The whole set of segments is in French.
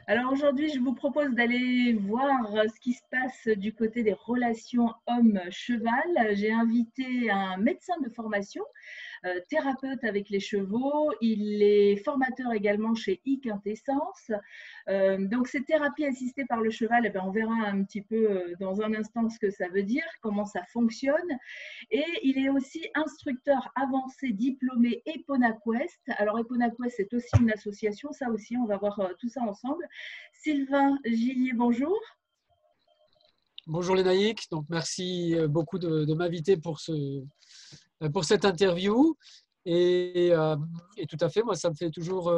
Alors aujourd'hui, je vous propose d'aller voir ce qui se passe du côté des relations homme-cheval. J'ai invité un médecin de formation, thérapeute avec les chevaux. Il est formateur également chez e-Quintessence. Donc, cette thérapie assistée par le cheval, eh bien, on verra un petit peu dans un instant ce que ça veut dire, comment ça fonctionne. Et il est aussi instructeur avancé diplômé EponaQuest. Alors, EponaQuest, c'est aussi une association, ça aussi, on va voir tout ça ensemble. Sylvain Gillier, bonjour. Bonjour Lénaïque, donc merci beaucoup de m'inviter pour cette interview. Et tout à fait, moi ça me fait toujours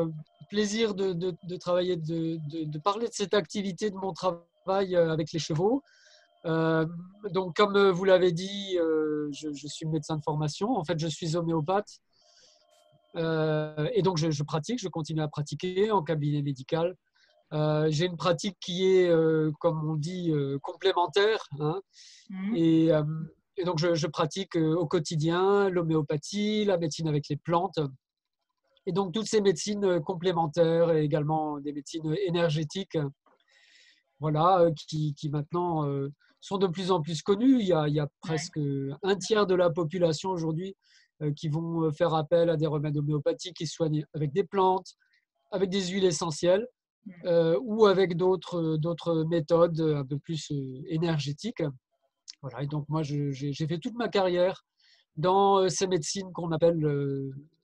plaisir de travailler, de parler de cette activité de mon travail avec les chevaux. Donc comme vous l'avez dit, je suis médecin de formation, en fait je suis homéopathe. Et donc je pratique, je continue à pratiquer en cabinet médical. J'ai une pratique qui est, comme on dit, complémentaire, hein, Mmh. et, euh, et donc je pratique au quotidien l'homéopathie, la médecine avec les plantes, et donc toutes ces médecines complémentaires et également des médecines énergétiques, voilà, qui maintenant sont de plus en plus connues. Il y a Ouais. presque un tiers de la population aujourd'hui qui vont faire appel à des remèdes homéopathiques qui soignent avec des plantes, avec des huiles essentielles Mmh. ou avec d'autres méthodes un peu plus énergétiques. Voilà, et donc moi, j'ai fait toute ma carrière dans ces médecines qu'on appelle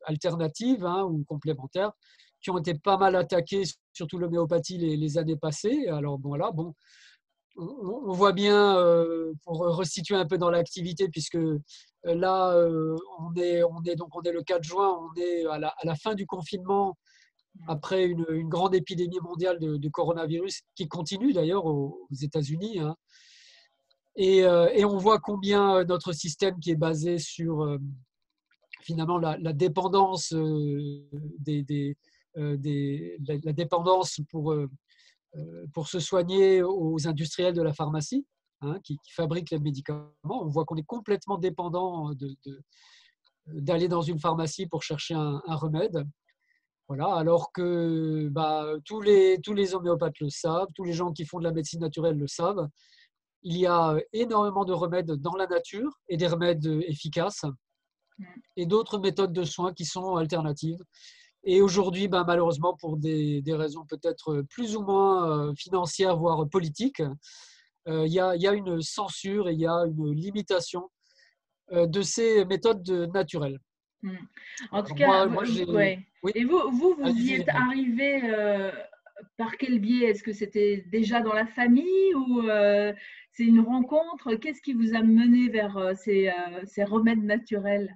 alternatives, hein, ou complémentaires, qui ont été pas mal attaquées, surtout l'homéopathie, les années passées. Alors bon, voilà, bon, on voit bien, pour resituer un peu dans l'activité, puisque là, on est le 4 juin, on est à la fin du confinement, après une grande épidémie mondiale de coronavirus, qui continue d'ailleurs aux États-Unis, hein. Et on voit combien notre système qui est basé sur finalement la dépendance, la dépendance pour se soigner aux industriels de la pharmacie, hein, qui fabriquent les médicaments. On voit qu'on est complètement dépendant d'aller dans une pharmacie pour chercher un remède. Voilà, alors que tous les homméopathes le savent, tous les gens qui font de la médecine naturelle le savent. Il y a énormément de remèdes dans la nature et des remèdes efficaces Mmh. et d'autres méthodes de soins qui sont alternatives. Et aujourd'hui, malheureusement, pour des raisons peut-être plus ou moins financières, voire politiques, il y a une censure et il y a une limitation de ces méthodes naturelles. Mmh. En Voilà, tout donc cas, moi j'ai… ouais. Oui, Et vous y allez-y, êtes Lénaïque. arrivé par quel biais? Est-ce que c'était déjà dans la famille ou c'est une rencontre? Qu'est-ce qui vous a mené vers ces remèdes naturels?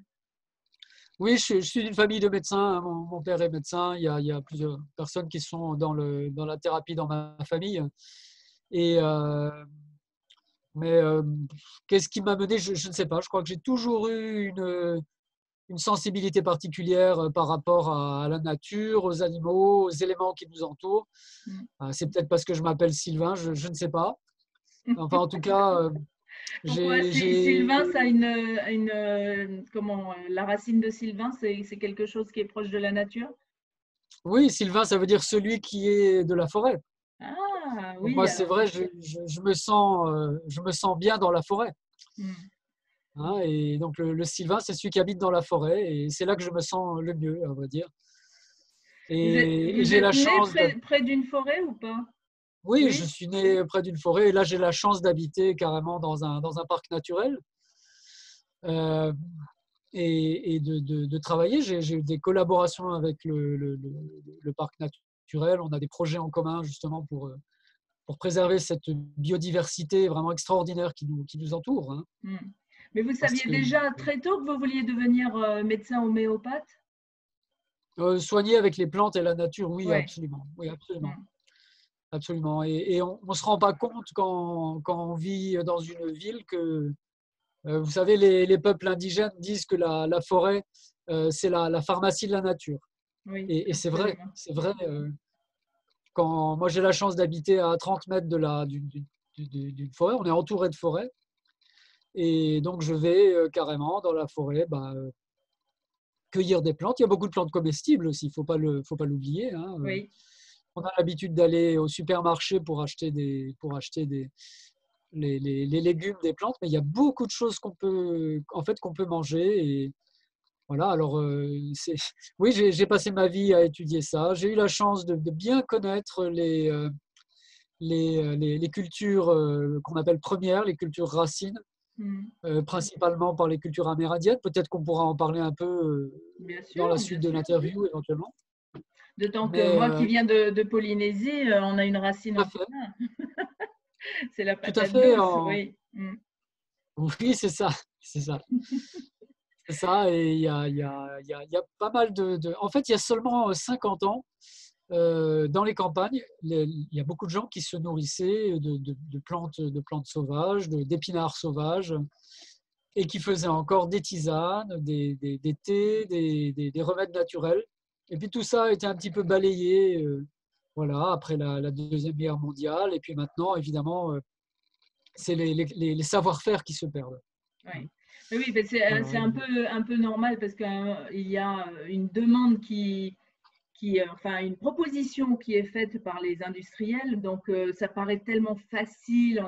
Oui, je suis d'une famille de médecins, hein. Mon père est médecin. Il y a plusieurs personnes qui sont dans la thérapie dans ma famille. Et, mais qu'est-ce qui m'a mené? Je ne sais pas. Je crois que j'ai toujours eu une sensibilité particulière par rapport à la nature, aux animaux, aux éléments qui nous entourent. Mmh. C'est peut-être parce que je m'appelle Sylvain, je ne sais pas. Enfin, en tout cas, Pourquoi Sylvain, ça a comment la racine de Sylvain, c'est quelque chose qui est proche de la nature? oui, Sylvain, ça veut dire celui qui est de la forêt. Ah Donc oui, moi, c'est alors vrai, je me sens bien dans la forêt, mmh. hein. Et donc le Sylvain, c'est celui qui habite dans la forêt, et c'est là que je me sens le mieux, à vrai dire. Et Vous j'ai êtes la né chance de… près d'une forêt ou pas? Oui, je Oui? suis né près d'une forêt, et là j'ai la chance d'habiter carrément dans un parc naturel, euh, et de travailler. J'ai eu des collaborations avec le parc naturel. On a des projets en commun justement pour préserver cette biodiversité vraiment extraordinaire qui nous entoure, hein. Mmh. Mais vous Parce saviez que déjà très tôt que vous vouliez devenir médecin homéopathe? soigner avec les plantes et la nature, oui, Ouais. absolument. Oui, absolument. Mmh. Absolument. Et on ne se rend pas compte quand on vit dans une ville que, vous savez, les peuples indigènes disent que la forêt, c'est la pharmacie de la nature. Oui, Et c'est vrai, absolument. c'est vrai. Quand moi j'ai la chance d'habiter à 30 mètres d'une forêt, on est entouré de forêt. Et donc je vais carrément dans la forêt, cueillir des plantes. Il y a beaucoup de plantes comestibles aussi, il ne faut pas l'oublier, hein. Oui. on a l'habitude d'aller au supermarché les légumes, des plantes, mais il y a beaucoup de choses qu'on peut manger. Et voilà, alors, oui, j'ai passé ma vie à étudier ça. J'ai eu la chance de bien connaître les cultures qu'on appelle premières, les cultures racines, Mm. principalement par les cultures amérindiennes. Peut-être qu'on pourra en parler un peu Bien dans la sûr, bien suite de sûr. l'interview éventuellement. D'autant que Mais moi qui viens de Polynésie, on a une racine tout à en fait, commun. C'est la tout à patate fait. douce, oui. Mm. Oui, c'est ça, c'est ça. C'est ça, et il y a pas mal En fait, il y a seulement 50 ans, dans les campagnes, il y a beaucoup de gens qui se nourrissaient de plantes sauvages, d'épinards sauvages, et qui faisaient encore des tisanes, des thés, des remèdes naturels. Et puis tout ça a été un petit peu balayé, voilà, après la Deuxième Guerre mondiale. Et puis maintenant, évidemment, c'est les savoir-faire qui se perdent. Ouais. Mais oui, mais c'est Voilà. un peu normal parce qu'il y a une demande enfin, une proposition qui est faite par les industriels. Donc, ça paraît tellement facile.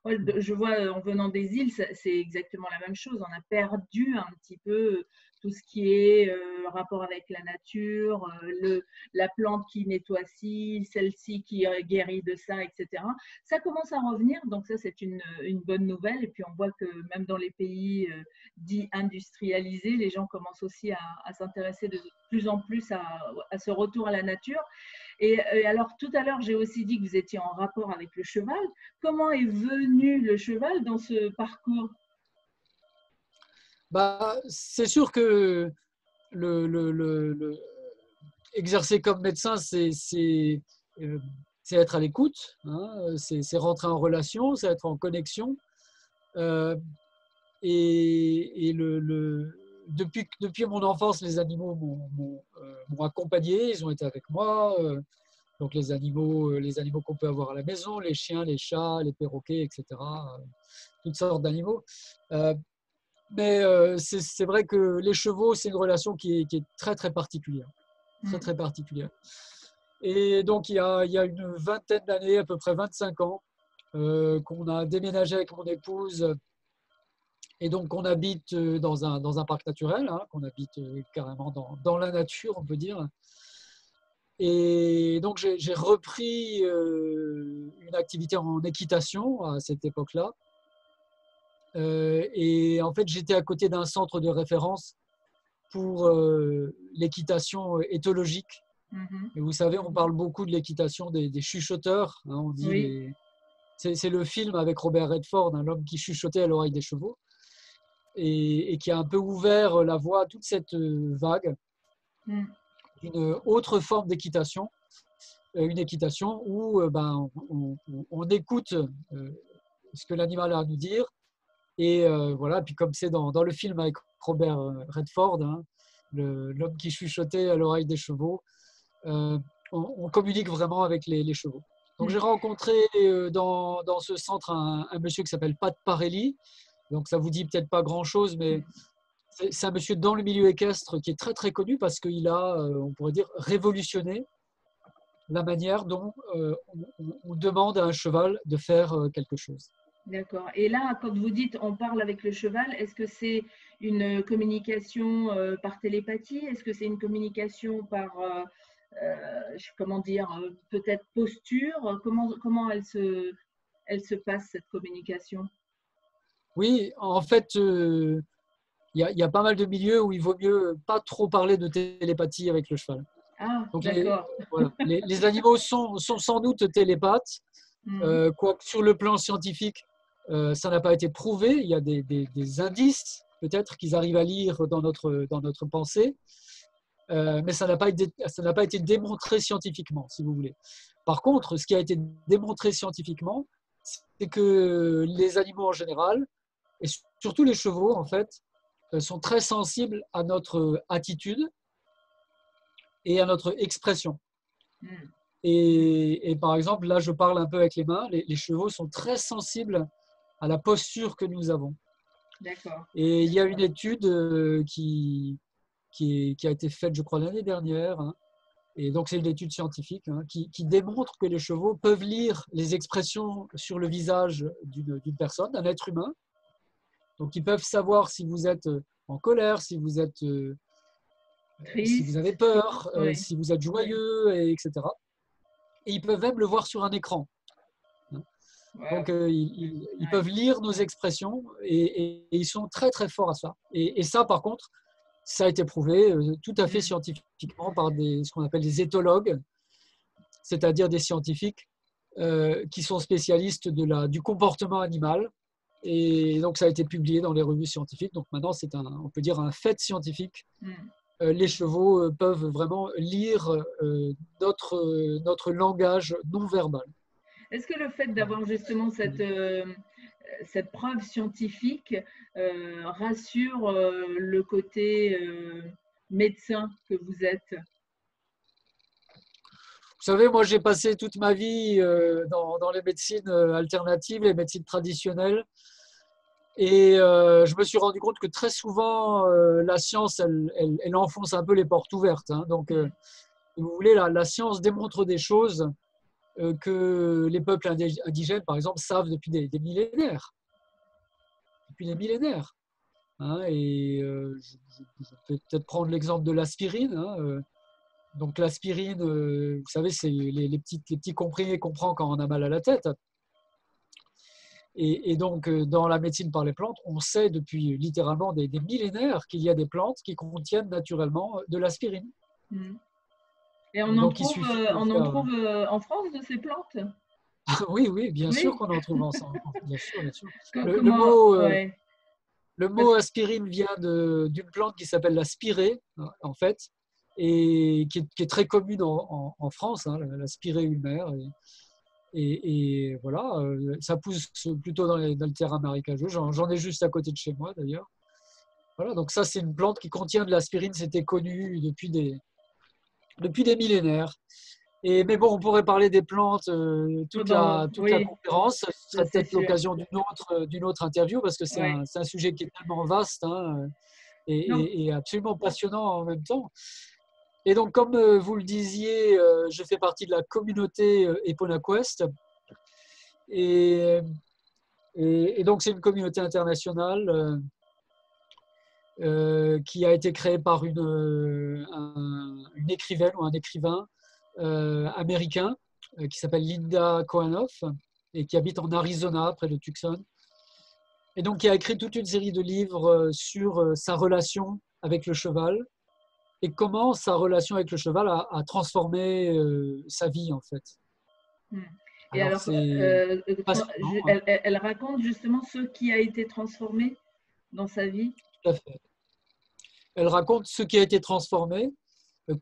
Moi, je vois en venant des îles, c'est exactement la même chose. On a perdu un petit peu tout ce qui est rapport avec la nature, la plante qui nettoie ci, celle-ci qui guérit de ça, etc. Ça commence à revenir, donc ça c'est une bonne nouvelle. Et puis on voit que même dans les pays dits industrialisés, les gens commencent aussi à s'intéresser de plus en plus à ce retour à la nature. Et alors tout à l'heure, j'ai aussi dit que vous étiez en rapport avec le cheval. Comment est venu le cheval dans ce parcours? Bah, c'est sûr que exercer comme médecin, euh, c'est être à l'écoute, hein, c'est rentrer en relation, c'est être en connexion. Euh, depuis mon enfance, les animaux m'ont accompagné, ils ont été avec moi. Donc les animaux qu'on peut avoir à la maison, les chiens, les chats, les perroquets, etc. Toutes sortes d'animaux. Euh, mais c'est vrai que les chevaux, c'est une relation qui est très très particulière, très Mm. très particulière. Et donc il y a une vingtaine d'années, à peu près 25 ans, qu'on a déménagé avec mon épouse. Et donc, on habite dans un parc naturel, hein, qu'on habite carrément dans la nature, on peut dire. Et donc, j'ai repris une activité en équitation à cette époque-là. Et en fait, j'étais à côté d'un centre de référence pour l'équitation éthologique. Mhm. Et vous savez, on parle beaucoup de l'équitation des chuchoteurs, hein, on dit Oui. c'est le film avec Robert Redford, hein, l'homme qui chuchotait à l'oreille des chevaux. Et qui a un peu ouvert la voie à toute cette vague Mm. d'une autre forme d'équitation, une équitation où on écoute ce que l'animal a à nous dire. Et voilà, puis comme c'est dans le film avec Robert Redford, hein, l'homme qui chuchotait à l'oreille des chevaux, euh, on communique vraiment avec les chevaux. Donc Mm. j'ai rencontré dans ce centre un monsieur qui s'appelle Pat Parelli. Donc ça vous dit peut-être pas grand-chose, mais c'est un monsieur dans le milieu équestre qui est très très connu parce qu'il a, on pourrait dire, révolutionné la manière dont on demande à un cheval de faire quelque chose. D'accord. Et là, quand vous dites on parle avec le cheval, est-ce que c'est une communication par télépathie? Est-ce que c'est une communication par, comment dire, peut-être posture? Comment elle se passe, cette communication? Oui, en fait, y a pas mal de milieux où il vaut mieux pas trop parler de télépathie avec le cheval. Ah, Donc d'accord. voilà, les animaux sont sans doute télépathes, Mhm. quoique sur le plan scientifique, ça n'a pas été prouvé. Il y a des indices, peut-être, qu'ils arrivent à lire dans notre pensée, mais ça n'a pas été démontré scientifiquement, si vous voulez. Par contre, ce qui a été démontré scientifiquement, c'est que les animaux en général, et surtout les chevaux, en fait, sont très sensibles à notre attitude et à notre expression. Mhm. Et par exemple, là, je parle un peu avec les mains. Les chevaux sont très sensibles à la posture que nous avons. D'accord. Et il y a une étude qui a été faite, je crois, l'année dernière, hein, Et donc, c'est une étude scientifique hein, qui démontre que les chevaux peuvent lire les expressions sur le visage d'une personne, d'un être humain. Donc, ils peuvent savoir si vous êtes en colère, si vous avez Triste. peur, Oui. si vous êtes joyeux, etc. Et ils peuvent même le voir sur un écran. Donc, Wow. ils Ouais. peuvent lire nos expressions et ils sont très, très forts à ça. Et ça, par contre, ça a été prouvé tout à fait Mm. scientifiquement par ce qu'on appelle des éthologues, c'est-à-dire des scientifiques qui sont spécialistes du comportement animal. Et donc, ça a été publié dans les revues scientifiques. Donc, maintenant, on peut dire, un fait scientifique. Mm. Les chevaux peuvent vraiment lire notre langage non verbal. Est-ce que le fait Voilà. d'avoir justement cette preuve scientifique rassure le côté médecin que vous êtes? Vous savez, moi, j'ai passé toute ma vie dans les médecines alternatives, les médecines traditionnelles. Et je me suis rendu compte que très souvent, la science, elle enfonce un peu les portes ouvertes. Hein. Donc, Mm. si vous voulez, la science démontre des choses que les peuples indigènes, par exemple, savent depuis des millénaires. Depuis des millénaires. Hein. Et je vais peut-être prendre l'exemple de l'aspirine. Hein. Donc, l'aspirine, vous savez, c'est les petits comprimés qu'on prend quand on a mal à la tête. Et donc, dans la médecine par les plantes, on sait depuis littéralement des millénaires qu'il y a des plantes qui contiennent naturellement de l'aspirine. Mm. Et Et donc, il suffit de on en faire… trouve en France de ces plantes? Oui, oui, bien sûr Oui. qu'on en trouve ensemble. Bien sûr, bien sûr. Le, le Comment? mot, Ouais. le Parce- mot aspirine vient d'une plante qui s'appelle la spirée, en fait, et qui est très commune en France, hein, la spirée ulmaire. Et voilà, ça pousse plutôt dans le terrain marécageux. J'en ai juste à côté de chez moi, d'ailleurs. Voilà, donc ça, c'est une plante qui contient de l'aspirine. C'était connu depuis des millénaires. Mais bon, on pourrait parler des plantes toute la Oui, conférence. Ce ça serait c'est peut-être sûr. l'occasion d'une autre interview parce que Oui. c'est un sujet qui est tellement vaste hein, Donc, et absolument passionnant en même temps. Et donc, comme vous le disiez, je fais partie de la communauté EponaQuest. Et, et donc, c'est une communauté internationale qui a été créée par une écrivaine ou un écrivain américain qui s'appelle Linda Koanoff et qui habite en Arizona, près de Tucson. Et donc, qui a écrit toute une série de livres sur sa relation avec le cheval et comment sa relation avec le cheval a transformé sa vie, en fait. hmm. Et Alors, alors, c'est passionnant, hein, elle raconte justement ce qui a été transformé dans sa vie. tout à fait. Elle raconte ce qui a été transformé,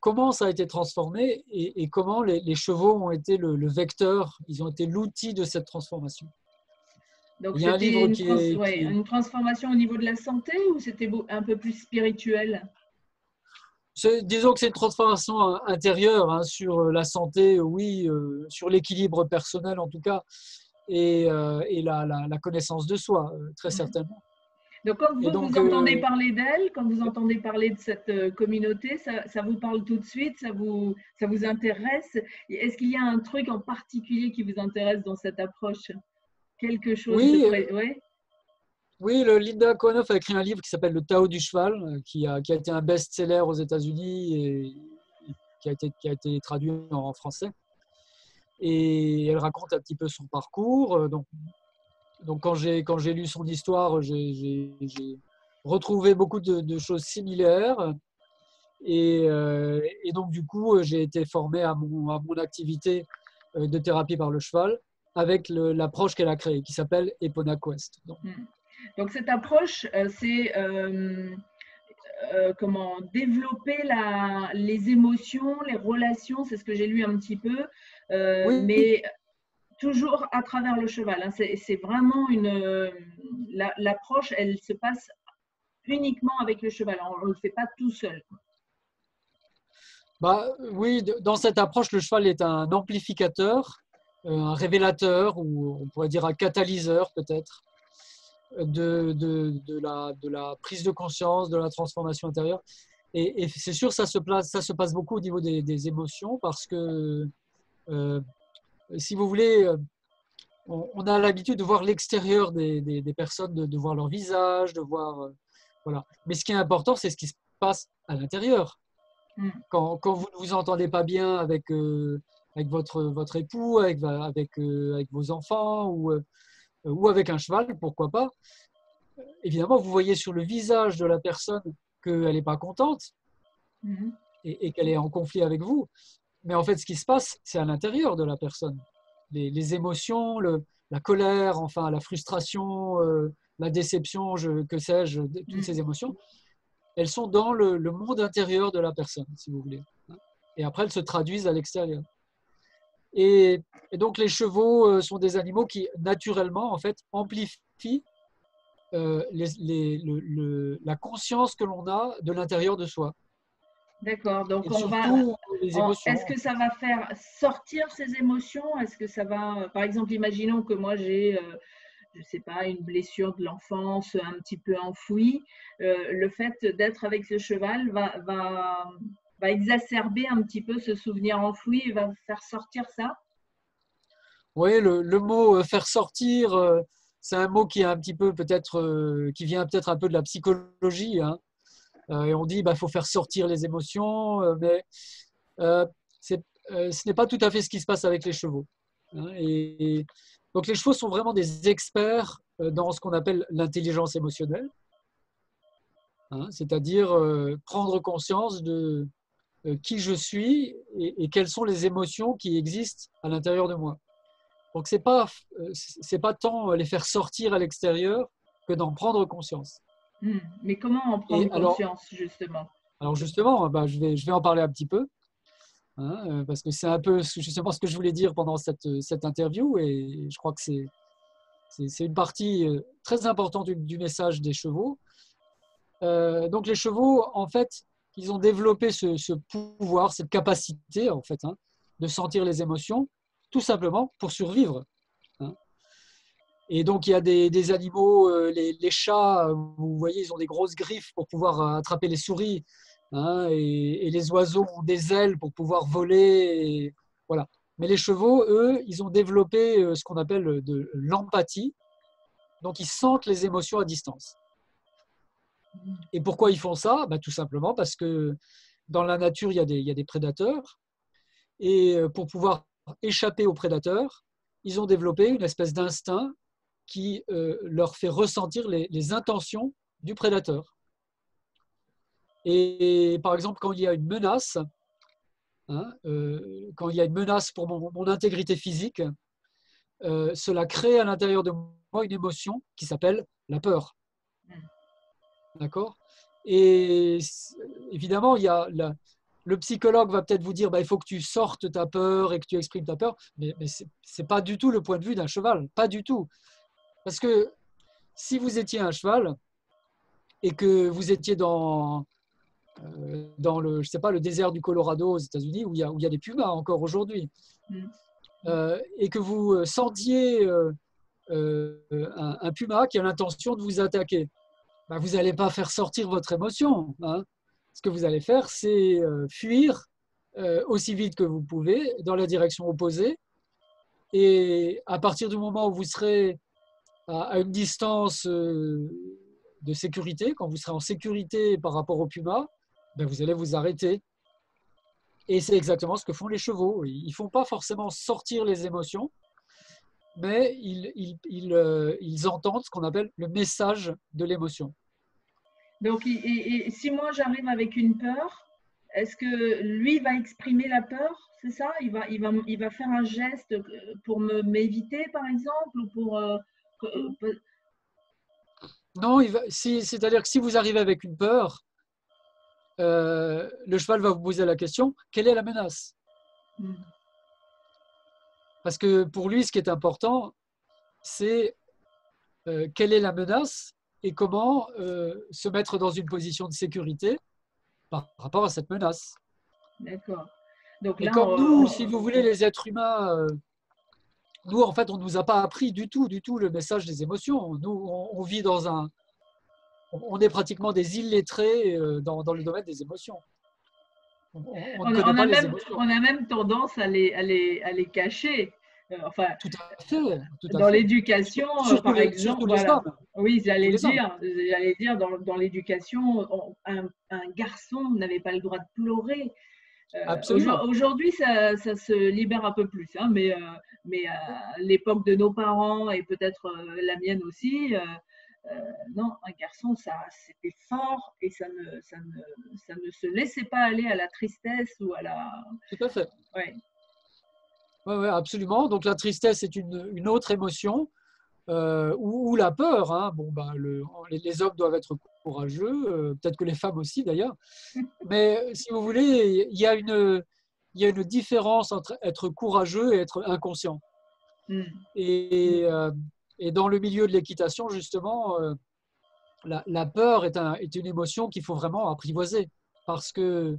comment ça a été transformé et comment les chevaux ont été le vecteur, ils ont été l'outil de cette transformation. Donc, Il y a un c'était livre qui est, ouais, une transformation au niveau de la santé ou c'était un peu plus spirituel? disons que c'est une transformation intérieure hein, sur la santé, oui, sur l'équilibre personnel en tout cas, et la connaissance de soi, très Hmm. certainement. Donc, quand Et vous donc, entendez parler d'elle, quand vous entendez parler de cette communauté, ça vous parle tout de suite, ça vous intéresse? Est-ce qu'il y a un truc en particulier qui vous intéresse dans cette approche? Quelque chose de oui, près, ouais. oui, Linda Konoff a écrit un livre qui s'appelle Le Tao du cheval, qui a été un best-seller aux États-Unis et qui a été traduit en français. Et elle raconte un petit peu son parcours. Donc quand j'ai lu son histoire, j'ai retrouvé beaucoup de choses similaires. Et donc, du coup, j'ai été formé à mon activité de thérapie par le cheval avec l'approche qu'elle a créée, qui s'appelle EponaQuest. Hmm. Donc, cette approche, c'est comment développer les émotions, les relations, c'est ce que j'ai lu un petit peu, Oui, mais toujours à travers le cheval. Hein. C'est vraiment l'approche, elle se passe uniquement avec le cheval. On ne le fait pas tout seul. bah, oui, dans cette approche, le cheval est un amplificateur, un révélateur, ou on pourrait dire un catalyseur peut-être, de la prise de conscience, de la transformation intérieure. Et c'est sûr, ça se passe beaucoup au niveau des émotions parce que, euh, si vous voulez, on a l'habitude de voir l'extérieur des personnes, de voir leur visage, de voir, voilà. Mais ce qui est important, c'est ce qui se passe à l'intérieur. Mm. Quand vous ne vous entendez pas bien avec votre époux, avec vos enfants ou avec un cheval, pourquoi pas, évidemment, vous voyez sur le visage de la personne qu'elle n'est pas contente Mhm. et qu'elle est en conflit avec vous. Mais en fait, ce qui se passe, c'est à l'intérieur de la personne. Les émotions, la colère, enfin la frustration, la déception, que sais-je, toutes Mm. ces émotions, elles sont dans le monde intérieur de la personne, si vous voulez. Et après, elles se traduisent à l'extérieur. Et, et donc, les chevaux sont des animaux qui, naturellement, en fait, amplifient la conscience que l'on a de l'intérieur de soi. D'accord. Donc Et on va. surtout les émotions. Est-ce que ça va faire sortir ces émotions? Est-ce que ça va, par exemple, imaginons que moi j'ai, je sais pas, une blessure de l'enfance un petit peu enfouie. Le fait d'être avec ce cheval va exacerber un petit peu ce souvenir enfoui et va faire sortir ça. Oui, le mot faire sortir, c'est un mot qui est un petit peu peut-être, qui vient peut-être un peu de la psychologie, hein. Et on dit, bah, faut faire sortir les émotions, mais euh, ce n'est pas tout à fait ce qui se passe avec les chevaux, hein. Et donc les chevaux sont vraiment des experts dans ce qu'on appelle l'intelligence émotionnelle, hein, c'est-à-dire prendre conscience de qui je suis et quelles sont les émotions qui existent à l'intérieur de moi. Donc, c'est pas tant les faire sortir à l'extérieur que d'en prendre conscience. Mais comment en Et prendre conscience, justement? alors justement, bah, je vais en parler un petit peu, hein, parce que c'est un peu justement ce que je voulais dire pendant cette interview, et je crois que c'est une partie très importante du message des chevaux. Donc, les chevaux, en fait, ils ont développé ce pouvoir, cette capacité, en fait, hein, de sentir les émotions, tout simplement pour survivre, hein. Et donc, il y a des animaux, les chats, vous voyez, ils ont des grosses griffes pour pouvoir attraper les souris, hein, et les oiseaux ont des ailes pour pouvoir voler. Voilà. Mais les chevaux, eux, ils ont développé ce qu'on appelle de l'empathie. Donc, ils sentent les émotions à distance. Et pourquoi ils font ça? Bah, tout simplement parce que dans la nature, il y a des prédateurs. Et pour pouvoir échapper aux prédateurs, ils ont développé une espèce d'instinct qui leur fait ressentir les intentions du prédateur. Et par exemple, quand il y a une menace, hein, quand il y a une menace pour mon intégrité physique, cela crée à l'intérieur de moi une émotion qui s'appelle la peur. D'accord? Et évidemment, le psychologue va peut-être vous dire, bah, il faut que tu sortes ta peur et que tu exprimes ta peur, mais ce n'est pas du tout le point de vue d'un cheval, pas du tout. Parce que si vous étiez un cheval et que vous étiez dans le, je sais pas, le désert du Colorado aux États-Unis, où il y a des pumas encore aujourd'hui, et que vous sentiez un puma qui a l'intention de vous attaquer, bah, vous n'allez pas faire sortir votre émotion, hein. Ce que vous allez faire, c'est fuir aussi vite que vous pouvez dans la direction opposée. Et à partir du moment où vous serez à une distance de sécurité, quand vous serez en sécurité par rapport au puma, ben vous allez vous arrêter. Et c'est exactement ce que font les chevaux. Ils ne font pas forcément sortir les émotions, mais ils entendent ce qu'on appelle le message de l'émotion. Donc, et si moi j'arrive avec une peur, est-ce que lui va exprimer la peur? C'est ça? Il va faire un geste pour m'éviter, par exemple, ou pour. Non, c'est-à-dire que si vous arrivez avec une peur, le cheval va vous poser la question, quelle est la menace? Parce que pour lui, ce qui est important, c'est quelle est la menace et comment se mettre dans une position de sécurité par rapport à cette menace. D'accord. Donc Et là, comme nous, si vous voulez, les êtres humains, nous, en fait, on ne nous a pas appris du tout le message des émotions. Nous, on vit dans on est pratiquement des illettrés dans le domaine des émotions. On ne connaît On pas a les même, émotions. on a même tendance à les cacher. Enfin, Tout à fait, tout à dans fait. l'éducation, Surtout par exemple, les voilà. hommes. Oui, Surtout les hommes. j'allais dire dans l'éducation, un garçon n'avait pas le droit de pleurer. Absolument. Aujourd'hui, ça se libère un peu plus, hein, mais à l'époque de nos parents et peut-être la mienne aussi, non, un garçon, ça, c'était fort et ça ne se laissait pas aller à la tristesse ou à la. Tout à fait. Ouais. Ouais, ouais, absolument. Donc la tristesse est une autre émotion. Ou la peur. Hein. Bon, ben, les hommes doivent être courageux, peut-être que les femmes aussi d'ailleurs. Mais si vous voulez, il y a une différence entre être courageux et être inconscient. Mm. Et, et dans le milieu de l'équitation, justement, la peur est une émotion qu'il faut vraiment apprivoiser. Parce que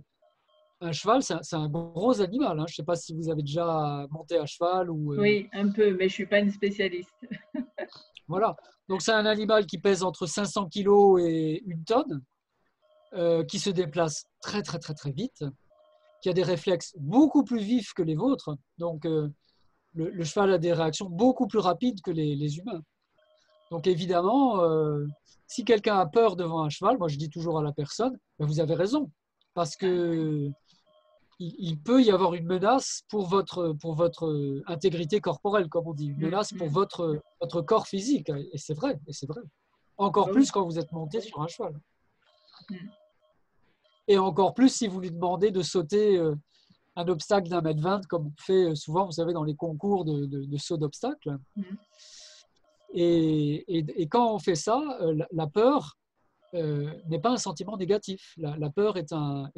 un cheval, c'est un gros animal. Hein. Je ne sais pas si vous avez déjà monté à cheval ou, Oui, un peu, mais je suis pas une spécialiste. voilà. Donc c'est un animal qui pèse entre 500 kilos et une tonne, qui se déplace très très très très vite, qui a des réflexes beaucoup plus vifs que les vôtres. Donc le cheval a des réactions beaucoup plus rapides que les humains. Donc évidemment, si quelqu'un a peur devant un cheval, moi je dis toujours à la personne, ben, vous avez raison, parce que il peut y avoir une menace pour votre intégrité corporelle, comme on dit, une Mm, menace pour mm. votre corps physique. Et c'est vrai, et c'est vrai. Encore Ah oui. plus quand vous êtes monté sur un cheval. Mm. Et encore plus si vous lui demandez de sauter un obstacle d'1,20 m, comme on fait souvent, vous savez, dans les concours de saut d'obstacles. Mm. Et quand on fait ça, la peur n'est pas un sentiment négatif. La peur est un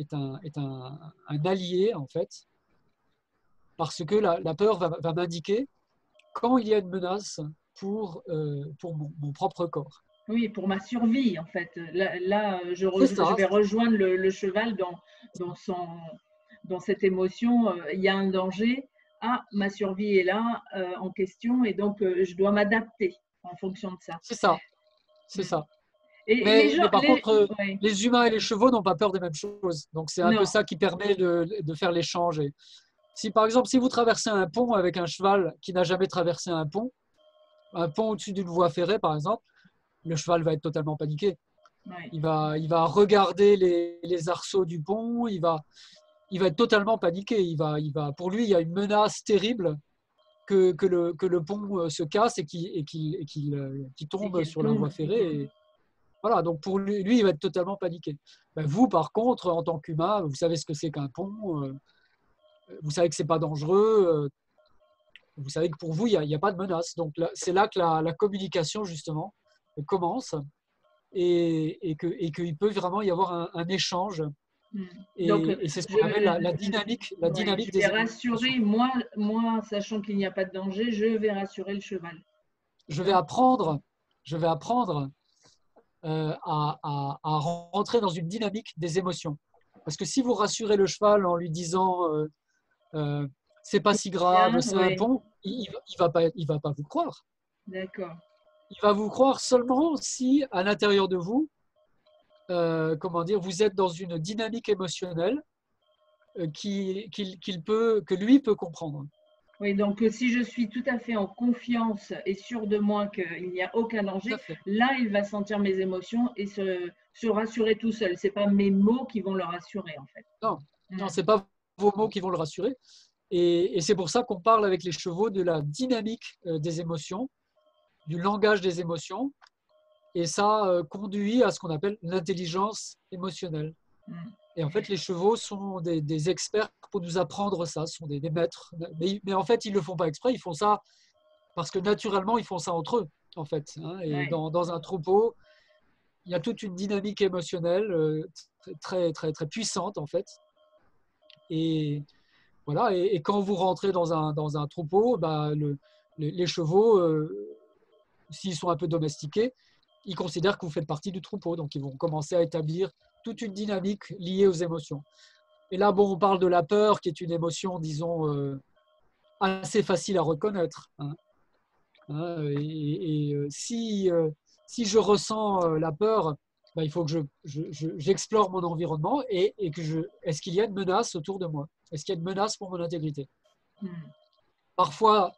allié, en fait, parce que la peur va m'indiquer quand il y a une menace pour mon propre corps. Oui, pour ma survie, en fait. C'est Je ça, vais rejoindre le cheval dans son, dans cette émotion. Il y a un danger. Ah, ma survie est là, en question, et donc je dois m'adapter en fonction de ça. c'est ça, c'est Mm. ça. Et les gens, Mais par contre, ouais, les humains et les chevaux n'ont pas peur des mêmes choses. Donc c'est un peu non, ça qui permet de faire l'échange. Si par exemple, si vous traversez un pont avec un cheval qui n'a jamais traversé un pont au-dessus d'une voie ferrée par exemple, le cheval va être totalement paniqué. ouais, Il va regarder les arceaux du pont, il va être totalement paniqué. Pour lui, il y a une menace terrible que le pont se casse et qu'il et tombe qu'elle sur la tombe. voie ferrée. Et, voilà, donc pour lui, il va être totalement paniqué. Ben vous, par contre, en tant qu'humain, vous savez ce que c'est qu'un pont, vous savez que c'est pas dangereux, vous savez que pour vous, il n'y a pas de menace. Donc c'est là que la communication, justement, commence et qu'il peut vraiment y avoir un échange. Mm. Donc, Et c'est ce qu'on appelle je, la ouais, je dynamique vais des émotions. rassurer, moi, sachant qu'il n'y a pas de danger, je vais rassurer le cheval. C'est Je ça? vais apprendre, je vais apprendre à rentrer dans une dynamique des émotions. Parce que si vous rassurez le cheval en lui disant euh, c'est pas Tout si va grave, bien, c'est un oui, pont, il va pas vous croire. d'accord. Il va vous croire seulement si à l'intérieur de vous, comment dire, vous êtes dans une dynamique émotionnelle que lui peut comprendre. Oui, donc si je suis tout à fait en confiance et sûre de moi qu'il n'y a aucun Tout à danger, fait. là, il va sentir mes émotions et se rassurer tout seul. C'est pas mes mots qui vont le rassurer, en fait. Non, Mm. non, c'est pas vos mots qui vont le rassurer. Et c'est pour ça qu'on parle avec les chevaux de la dynamique des émotions, du langage des émotions, et ça conduit à ce qu'on appelle l'intelligence émotionnelle. Mm. Et en fait, les chevaux sont des experts pour nous apprendre ça, sont des maîtres. Mais en fait, ils ne le font pas exprès, ils font ça parce que naturellement, ils font ça entre eux, en fait. Hein. Et Ouais. dans un troupeau, il y a toute une dynamique émotionnelle très, très, très puissante, en fait. Et voilà. Et quand vous rentrez dans un troupeau, bah, les chevaux, s'ils sont un peu domestiqués, ils considèrent que vous faites partie du troupeau. Donc, ils vont commencer à établir toute une dynamique liée aux émotions. Et là, bon, on parle de la peur, qui est une émotion, disons, assez facile à reconnaître. Hein. Hein, si je ressens la peur, il faut que j'explore mon environnement et est-ce qu'il y a une menace autour de moi? Est-ce qu'il y a une menace pour mon intégrité? Parfois,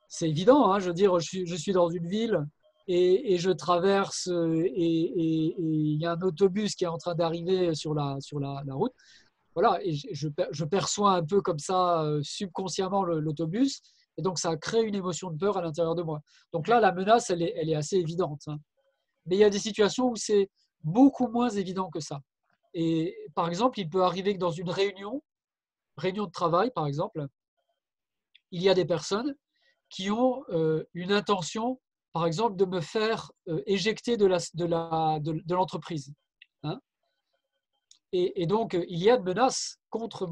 c'est évident, hein, je veux dire, je suis dans une ville et je traverse et il y a un autobus qui est en train d'arriver sur la route. Voilà, et je perçois un peu comme ça subconsciemment l'autobus, et donc ça crée une émotion de peur à l'intérieur de moi. Donc là, la menace, elle est assez évidente, hein. Mais il y a des situations où c'est beaucoup moins évident que ça. Et par exemple, il peut arriver que dans une réunion de travail, par exemple, il y a des personnes qui ont une intention, par exemple, de me faire éjecter de l'entreprise, hein. Et donc, il y a une menace contre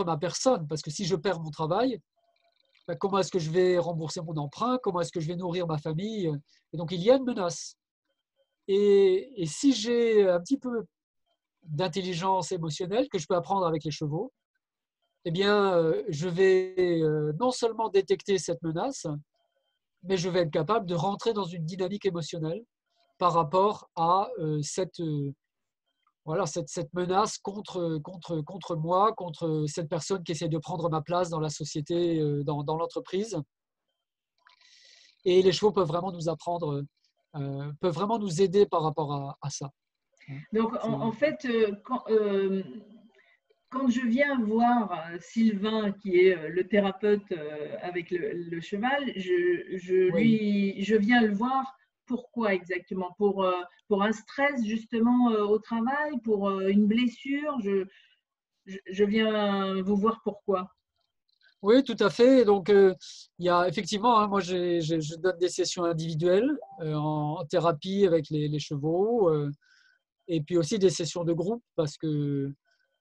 ma personne, parce que si je perds mon travail, ben, comment est-ce que je vais rembourser mon emprunt? Comment est-ce que je vais nourrir ma famille? Et donc, il y a une menace. Et si j'ai un petit peu d'intelligence émotionnelle que je peux apprendre avec les chevaux, eh bien, je vais non seulement détecter cette menace, mais je vais être capable de rentrer dans une dynamique émotionnelle par rapport à voilà, cette menace contre moi, contre cette personne qui essaie de prendre ma place dans la société, dans l'entreprise. Et les chevaux peuvent vraiment nous apprendre, peuvent vraiment nous aider par rapport à ça. Donc, en fait, quand je viens voir Sylvain, qui est le thérapeute avec le cheval, Oui. je viens le voir. Pourquoi exactement? Pour un stress justement au travail, pour une blessure. Je viens vous voir pourquoi? Oui, tout à fait. Donc, il y a effectivement, hein, moi, je donne des sessions individuelles en thérapie avec les chevaux, et puis aussi des sessions de groupe, parce que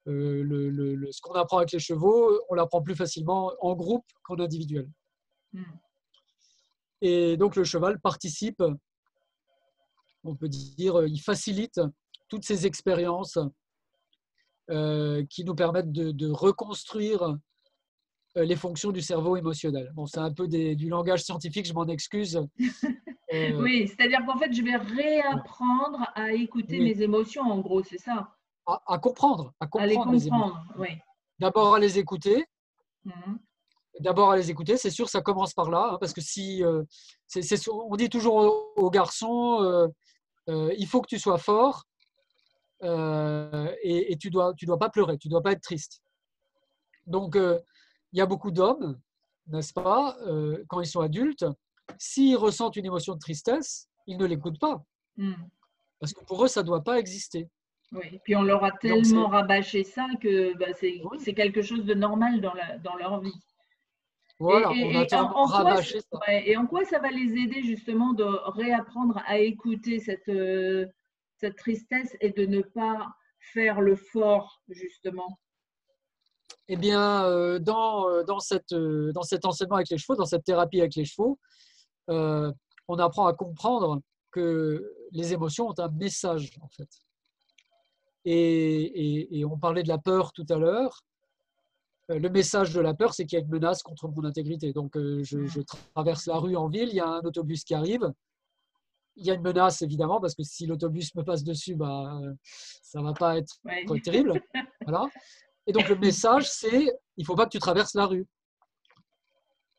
ce qu'on apprend avec les chevaux, on l'apprend plus facilement en groupe qu'en individuel. Hmm. Et donc, le cheval participe, on peut dire, il facilite toutes ces expériences qui nous permettent de reconstruire les fonctions du cerveau émotionnel. Bon, c'est un peu du langage scientifique, je m'en excuse. Euh, Oui, c'est-à-dire qu'en fait, je vais voilà. réapprendre à écouter Oui, mes émotions, en gros, c'est ça? à À les comprendre les émotions. comprendre, oui. D'abord à les écouter. Mhm. D'abord à les écouter, c'est sûr, ça commence par là, hein, parce que si on dit toujours aux garçons, il faut que tu sois fort et tu dois pas pleurer, tu dois pas être triste. Donc il y a beaucoup d'hommes, n'est-ce pas, quand ils sont adultes, s'ils ressentent une émotion de tristesse, ils ne l'écoutent pas, Hmm. parce que pour eux, ça ne doit pas exister. Oui, puis on leur a Donc tellement rabâché ça que bah, oui, c'est quelque chose de normal dans leur vie. voilà, on a tellement rabâché ça. Ouais, et en quoi ça va les aider justement de réapprendre à écouter cette tristesse et de ne pas faire le fort, justement? Eh bien, dans cet enseignement avec les chevaux, dans cette thérapie avec les chevaux, euh, on apprend à comprendre que les émotions ont un message, en fait. Et on parlait de la peur tout à l'heure. Le message de la peur, c'est qu'il y a une menace contre mon intégrité. Donc, je Hmm. traverse la rue en ville, il y a un autobus qui arrive. Il y a une menace, évidemment, parce que si l'autobus me passe dessus, bah, ça ne va pas être Ouais. terrible. Voilà. Et donc, le message, c'est il ne faut pas que tu traverses la rue.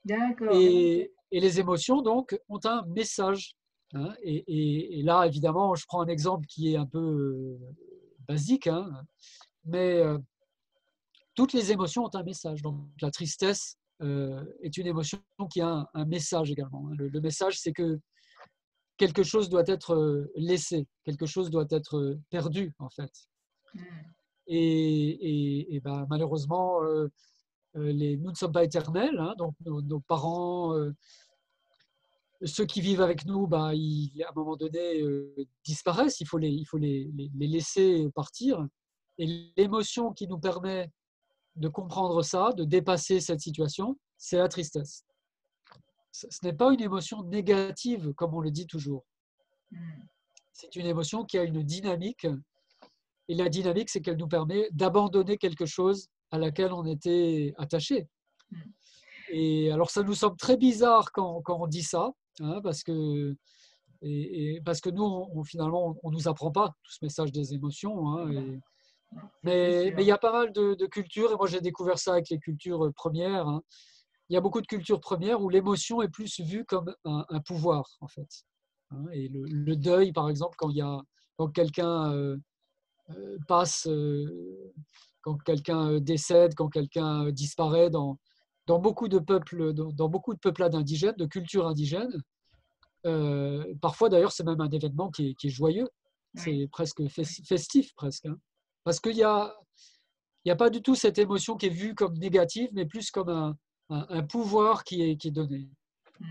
D'accord. Et les émotions, donc, ont un message, hein. Et là, évidemment, je prends un exemple qui est un peu basique, hein, mais toutes les émotions ont un message. Donc, la tristesse est une émotion qui a un message également, hein. Le message, c'est que quelque chose doit être laissé, quelque chose doit être perdu, en fait. Hmm. Et ben, malheureusement, nous ne sommes pas éternels, hein, donc nos parents, ceux qui vivent avec nous, bah, à un moment donné, disparaissent. Il faut les laisser partir. Et l'émotion qui nous permet de comprendre ça, de dépasser cette situation, c'est la tristesse. Ce n'est pas une émotion négative, comme on le dit toujours. Hmm. C'est une émotion qui a une dynamique. Et la dynamique, c'est qu'elle nous permet d'abandonner quelque chose à laquelle on était attaché. Hmm. Et alors, ça nous semble très bizarre quand on dit ça, hein, parce que Parce que nous, finalement, on ne nous apprend pas tout ce message des émotions. Hein, Non, ça, c'est mais sûr. il y a pas mal de cultures, et moi j'ai découvert ça avec les cultures premières. Hein. Il y a beaucoup de cultures premières où l'émotion est plus vue comme un pouvoir, en fait. Hein. Et le deuil, par exemple, quand quelqu'un passe, quand quelqu'un décède, quand quelqu'un disparaît dans beaucoup de peuples, dans beaucoup de peuplades indigènes, de cultures indigènes, parfois d'ailleurs c'est même un événement qui est joyeux, Oui. c'est presque festif presque. Hein. Parce qu'il y a pas du tout cette émotion qui est vue comme négative, mais plus comme un pouvoir qui est donné. Mm.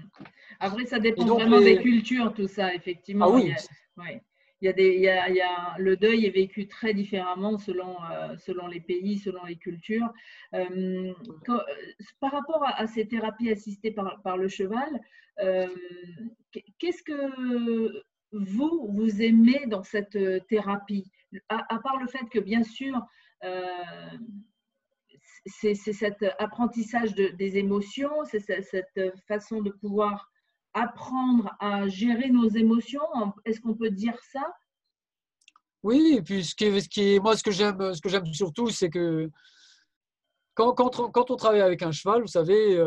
Après, ça Et dépend donc vraiment des cultures, tout ça, ah effectivement. oui, Ouais. Le deuil est vécu très différemment selon les pays, selon les cultures. Par rapport à ces thérapies assistées par le cheval, euh, qu'est-ce que vous aimez dans cette thérapie? À part le fait que, bien sûr, euh, c'est cet apprentissage des émotions, c'est cette façon de pouvoir apprendre à gérer nos émotions. Est-ce qu'on peut dire ça? oui. Et puis moi ce que j'aime surtout, c'est que quand on travaille avec un cheval, vous savez,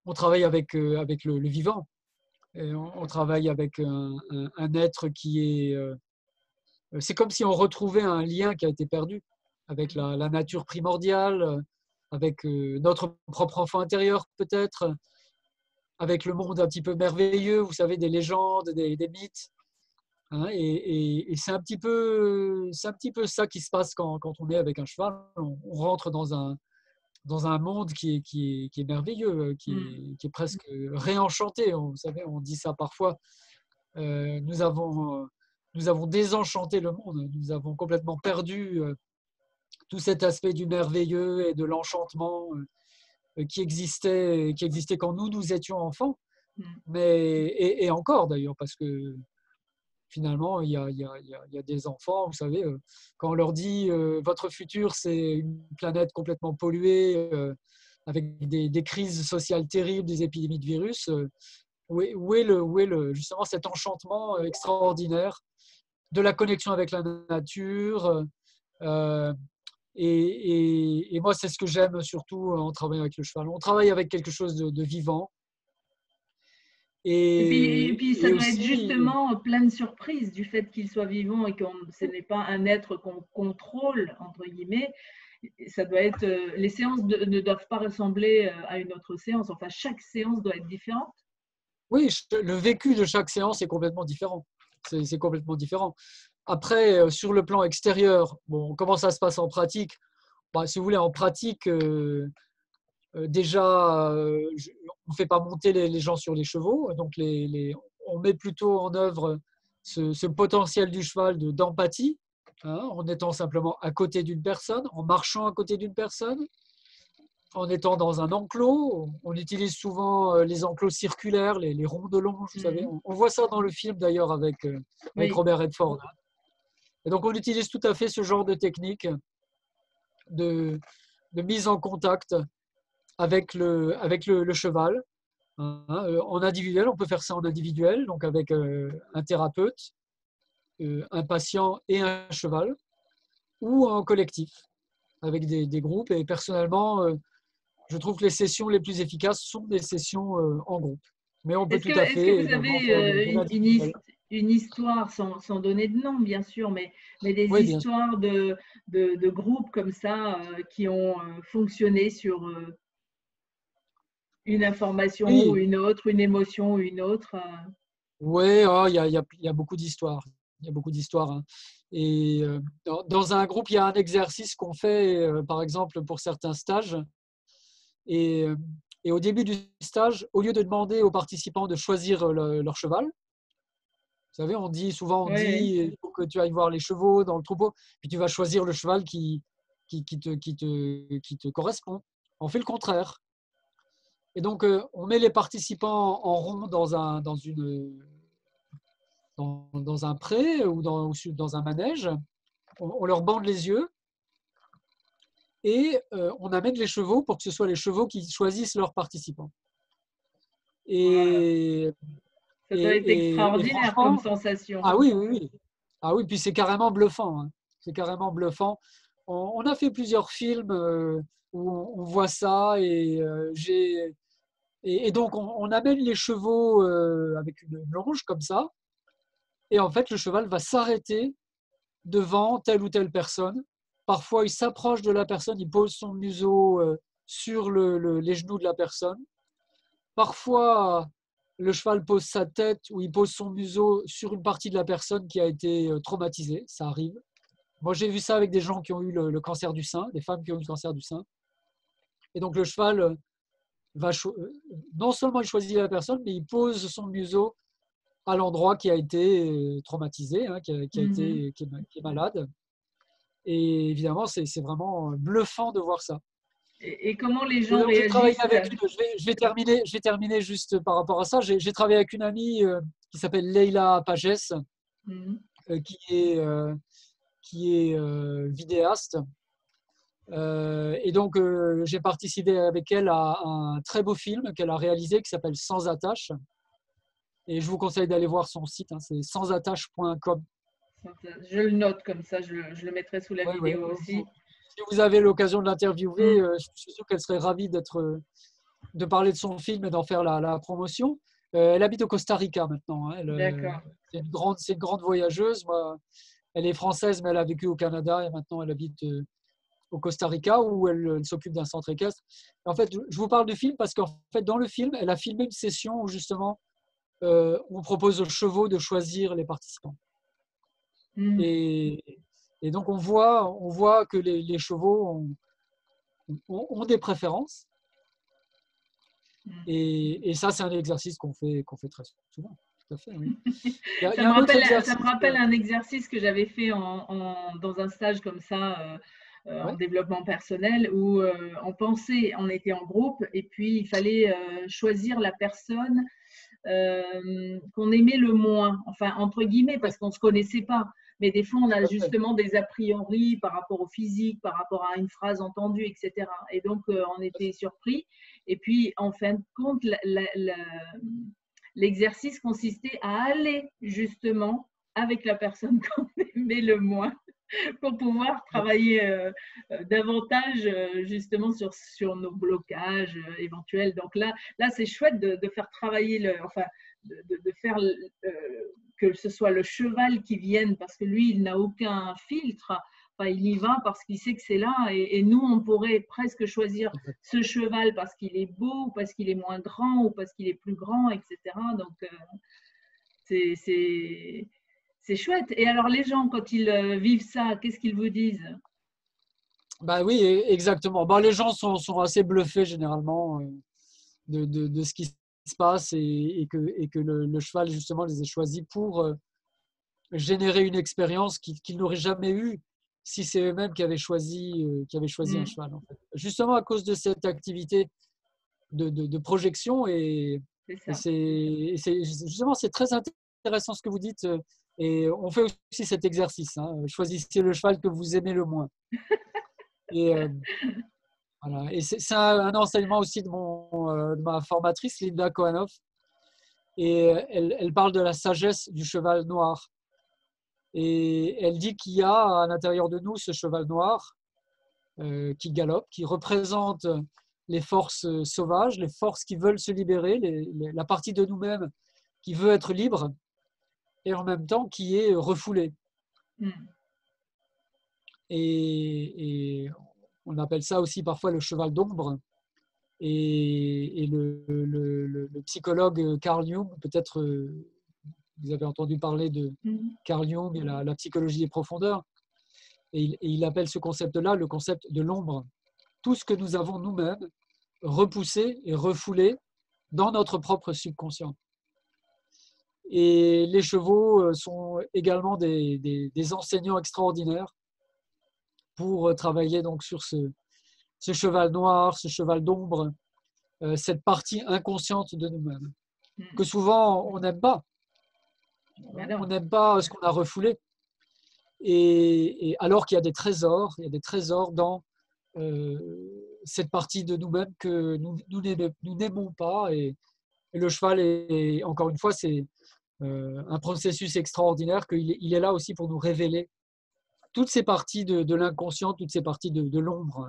on travaille avec le vivant. Et on travaille avec un être qui est. C'est comme si on retrouvait un lien qui a été perdu avec la nature primordiale, avec notre propre enfant intérieur peut-être, avec le monde un petit peu merveilleux, vous savez, des légendes, des mythes. Hein. Et c'est un petit peu ça qui se passe quand on est avec un cheval. On rentre dans un monde qui est merveilleux, qui est presque réenchanté. Vous savez, on dit ça parfois. Euh, nous avons, nous avons désenchanté le monde. Nous avons complètement perdu tout cet aspect du merveilleux et de l'enchantement qui existait quand nous étions enfants. Mm. Et encore d'ailleurs, parce que finalement, il y a des enfants, vous savez, quand on leur dit votre futur, c'est une planète complètement polluée, avec des crises sociales terribles, des épidémies de virus, où est justement cet enchantement extraordinaire de la connexion avec la nature. euh, et moi, c'est ce que j'aime surtout en travaillant avec le cheval. On travaille avec quelque chose de vivant. Et puis, ça Et doit être aussi, justement plein de surprises du fait qu'il soit vivant et que ce n'est pas un être qu'on contrôle, entre guillemets. Ça doit être, les séances ne doivent pas ressembler à une autre séance. Enfin, chaque séance doit être différente. oui, le vécu de chaque séance est complètement différent. C'est complètement différent. Après, sur le plan extérieur, bon, comment ça se passe en pratique? Bah, si vous voulez, en pratique, déjà, on ne fait pas monter les gens sur les chevaux. Donc, on met plutôt en œuvre ce potentiel du cheval d'empathie, hein, en étant simplement à côté d'une personne, en marchant à côté d'une personne, en étant dans un enclos. On utilise souvent les enclos circulaires, les ronds de longe, vous savez. Mhm. On voit ça dans le film d'ailleurs avec Oui. Robert Redford. Et donc on utilise tout à fait ce genre de technique de, de mise en contact avec le cheval. Hein. En individuel, on peut faire ça en individuel, donc avec un thérapeute, un patient et un cheval, ou en collectif, avec des groupes. Et personnellement, je trouve que les sessions les plus efficaces sont des sessions en groupe. Mais on peut Est-ce tout que, à est-ce que fait vous également avez faire de l'individuel. une histoire, sans donner de nom, bien sûr, mais des Oui, bien sûr. histoires de groupes comme ça qui ont fonctionné sur une information ou Oui, une autre, une émotion ou une autre? ouais, oh, il y a beaucoup d'histoires. Il y a beaucoup d'histoires. Hein. Et dans un groupe, il y a un exercice qu'on fait, par exemple, pour certains stages. Et, euh, et au début du stage, au lieu de demander aux participants de choisir leur cheval, vous savez, souvent on Oui, oui. dit, il faut que tu ailles voir les chevaux dans le troupeau, puis tu vas choisir le cheval qui te correspond. On fait le contraire. Et donc, on met les participants en rond dans un pré ou dans un manège. On leur bande les yeux et on amène les chevaux pour que ce soit les chevaux qui choisissent leurs participants. Voilà. Et, Ça doit être et extraordinaire comme franchement, sensation. ah oui, oui, oui. Ah oui, puis c'est carrément bluffant, hein. C'est carrément bluffant. On a fait plusieurs films où on voit ça et donc on amène les chevaux avec une longe comme ça. Et en fait, le cheval va s'arrêter devant telle ou telle personne. Parfois, il s'approche de la personne, il pose son museau sur les genoux de la personne. Parfois, le cheval pose sa tête ou il pose son museau sur une partie de la personne qui a été traumatisée. Ça arrive. Moi, j'ai vu ça avec des gens qui ont eu le cancer du sein, des femmes qui ont eu le cancer du sein. Et donc, le cheval non seulement il choisit la personne, mais il pose son museau à l'endroit qui a été traumatisé, hein, qui est malade. Et évidemment, c'est vraiment bluffant de voir ça. Et comment les Et gens donc, j'ai travaillé réagissent? avec je vais terminer juste par rapport à ça. J'ai travaillé avec une amie qui s'appelle Leila Pages, Mhm. euh, qui est, euh, qui est vidéaste. Et donc, j'ai participé avec elle à un très beau film qu'elle a réalisé qui s'appelle Sans attache. Et je vous conseille d'aller voir son site, hein, c'est sansattache.com. Je le note comme ça, je le mettrai sous la Ouais, ouais, vidéo aussi. si vous avez l'occasion de l'interviewer, Mm. je suis sûr qu'elle serait ravie de parler de son film et d'en faire la promotion. Elle habite au Costa Rica maintenant, hein. D'accord. C'est une grande voyageuse. Moi, elle est française, mais elle a vécu au Canada et maintenant elle habite au Costa Rica où elle s'occupe d'un centre équestre. En fait, je vous parle du film parce qu'en fait, dans le film, elle a filmé une session où justement on propose aux chevaux de choisir les participants. Mm. Et, et donc on voit que les chevaux ont des préférences. Mm. Et ça, c'est un exercice qu'on fait très souvent. Tout à fait, oui. Il y Ça a me un autre rappelle, ça me exercice. rappelle un exercice que j'avais fait dans un stage comme ça, en Ouais, développement personnel, où on pensait, on était en groupe, et puis il fallait choisir la personne qu'on aimait le moins, enfin entre guillemets, ouais, parce qu'on ne se connaissait pas. Mais des fois, on a tout à fait. justement des a priori par rapport au physique, par rapport à une phrase entendue, etc. Et donc, on était surpris. Et puis, en fin de compte, l'exercice consistait à aller justement avec la personne qu'on aimait le moins pour pouvoir travailler davantage justement sur nos blocages éventuels. Donc là c'est chouette de faire travailler, enfin, de faire que ce soit le cheval qui vienne, parce que lui, il n'a aucun filtre. Enfin, il y va parce qu'il sait que c'est là. Et nous, on pourrait presque choisir ce cheval parce qu'il est beau, parce qu'il est moins grand ou parce qu'il est plus grand, etc. Donc, c'est chouette. Et alors, les gens, quand ils vivent ça, qu'est-ce qu'ils vous disent? Bah oui, exactement. Bah, les gens sont assez bluffés généralement de ce qui se passe et que le cheval justement les ait choisis pour générer une expérience qu'ils n'auraient jamais eue si c'est eux-mêmes qui avaient choisi un Mm, cheval. En fait. Justement à cause de cette activité de projection c'est ça. justement c'est très intéressant ce que vous dites et on fait aussi cet exercice, hein. Choisissez le cheval que vous aimez le moins. Et voilà. Et c'est un enseignement aussi de ma formatrice Linda Kohanoff et elle parle de la sagesse du cheval noir et elle dit qu'il y a à l'intérieur de nous ce cheval noir qui galope, qui représente les forces sauvages, les forces qui veulent se libérer, la partie de nous-mêmes qui veut être libre et en même temps qui est refoulée. Mm, Et on appelle ça aussi parfois le cheval d'ombre. Et le psychologue Carl Jung, peut-être vous avez entendu parler de mm, Carl Jung et la psychologie des profondeurs, et il appelle ce concept-là le concept de l'ombre. Tout ce que nous avons nous-mêmes repoussé et refoulé dans notre propre subconscient. Et les chevaux sont également des enseignants extraordinaires pour travailler donc sur ce cheval noir, ce cheval d'ombre, cette partie inconsciente de nous-mêmes, que mm. souvent on n'aime pas. Ben On non. n'aime pas ce qu'on a refoulé. Et alors qu'il y a il y a des trésors dans cette partie de nous-mêmes que nous n'aimons pas. Et le cheval encore une fois, c'est un processus extraordinaire qu'il est là aussi pour nous révéler toutes ces parties de l'inconscient, toutes ces parties de l'ombre.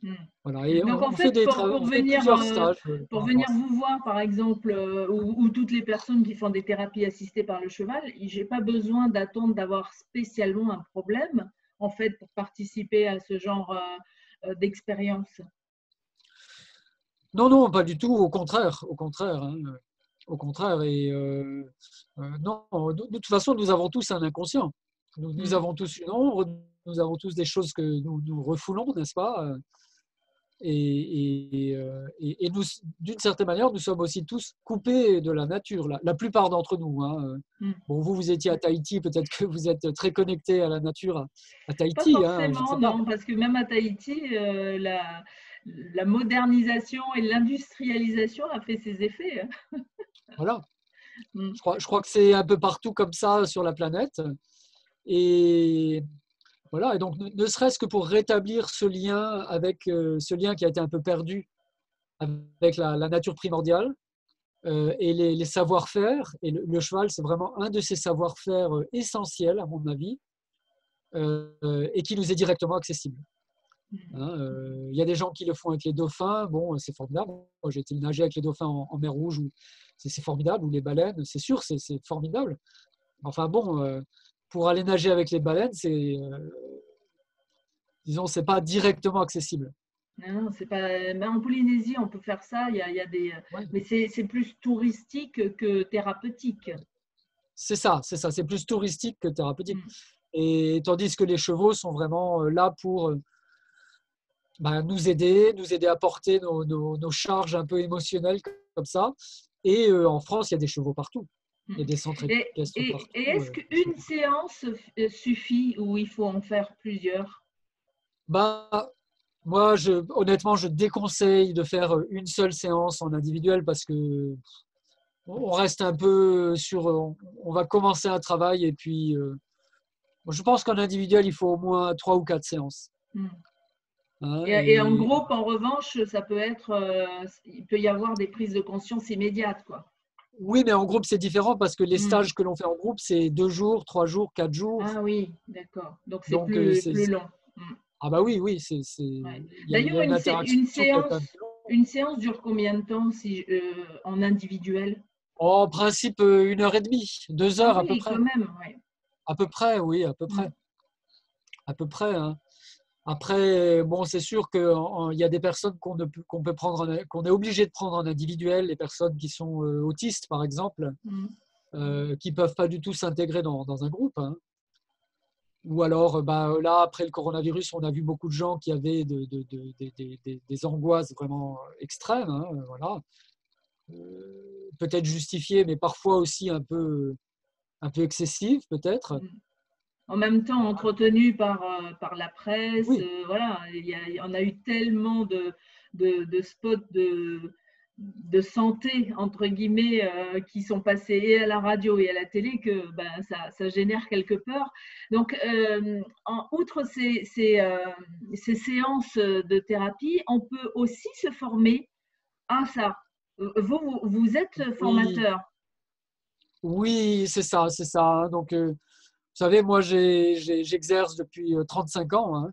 Mm. Voilà. Et Donc en on fait fait, on fait plusieurs stages pour par rapport venir à ça. vous voir, par exemple, ou toutes les personnes qui font des thérapies assistées par le cheval, j'ai pas besoin d'attendre d'avoir spécialement un problème, en fait, pour participer à ce genre d'expérience. Non, non, pas du tout. Au contraire, au contraire, hein, au contraire. Et non, de toute façon, nous avons tous un inconscient. Nous Mm. avons tous une ombre. Nous avons tous des choses que nous refoulons, n'est-ce pas? Et nous, d'une certaine manière, nous sommes aussi tous coupés de la nature, la plupart d'entre nous, hein. Mm. Bon, vous étiez à Tahiti, peut-être que vous êtes très connecté à la nature à Pas Tahiti, hein, je ne forcément, sais pas. non, parce que même à Tahiti, la modernisation et l'industrialisation a fait ses effets. Voilà. Mm. Je crois que c'est un peu partout comme ça sur la planète. Et voilà. Et donc, ne serait-ce que pour rétablir ce lien avec ce lien qui a été un peu perdu avec la nature primordiale et les savoir-faire. Et le cheval, c'est vraiment un de ces savoir-faire essentiels, à mon avis, et qui nous est directement accessible. Hein, il y a des gens qui le font avec les dauphins, bon, c'est formidable. Moi, j'ai été nager avec les dauphins en mer Rouge, c'est formidable, ou les baleines, c'est sûr, c'est formidable. Enfin bon, pour aller nager avec les baleines, disons, c'est pas directement accessible. Non, c'est pas. Mais en Polynésie, on peut faire ça. Il y a des. Ouais. Mais c'est plus touristique que thérapeutique. C'est plus touristique que thérapeutique. Mm. Et tandis que les chevaux sont vraiment là pour nous aider à porter nos charges un peu émotionnelles comme ça. Et en France, il y a des chevaux partout. Il y a Mm. des centres équestres Et partout. est-ce qu'une séance suffit ou il faut en faire plusieurs? Bah, moi, honnêtement, je déconseille de faire une seule séance en individuel parce que on reste un peu sur. On va commencer un travail et puis je pense qu'en individuel, il faut au moins 3 ou 4 séances. Mm. Hein, Et en groupe, en revanche, ça peut être. Il peut y avoir des prises de conscience immédiates, quoi. oui, mais en groupe, c'est différent parce que les Mm. stages que l'on fait en groupe, c'est 2 jours, 3 jours, 4 jours. Ah oui, d'accord. Donc c'est Donc, plus long. Mm. ah bah oui, oui, Ouais. il y D'ailleurs, a une interaction qui est quand même plus longue. une séance dure combien de temps si, en individuel? En principe, 1 heure et demie, 2 heures Ah à peu oui, quand près. même, ouais. À peu près, oui, à peu près. Mm. À peu près, hein. Après, bon, c'est sûr qu'il y a des personnes qu'on peut prendre, qu'on est obligé de prendre en individuel, les personnes qui sont autistes, par exemple, Mm. qui ne peuvent pas du tout s'intégrer dans un groupe, hein. Ou alors, là, après le coronavirus, on a vu beaucoup de gens qui avaient des angoisses vraiment extrêmes, hein, voilà. Peut-être justifiées, mais parfois aussi un peu excessives, peut-être. Mm. En même temps, entretenu par la presse, Oui, voilà, on a eu tellement de spots de santé, entre guillemets, qui sont passés et à la radio et à la télé que ben, ça génère quelque peur. Donc, outre ces séances de thérapie, on peut aussi se former à ça. Vous êtes oui, formateur. oui, c'est ça, c'est ça, hein. Donc, vous savez, moi, j'exerce depuis 35 ans, hein.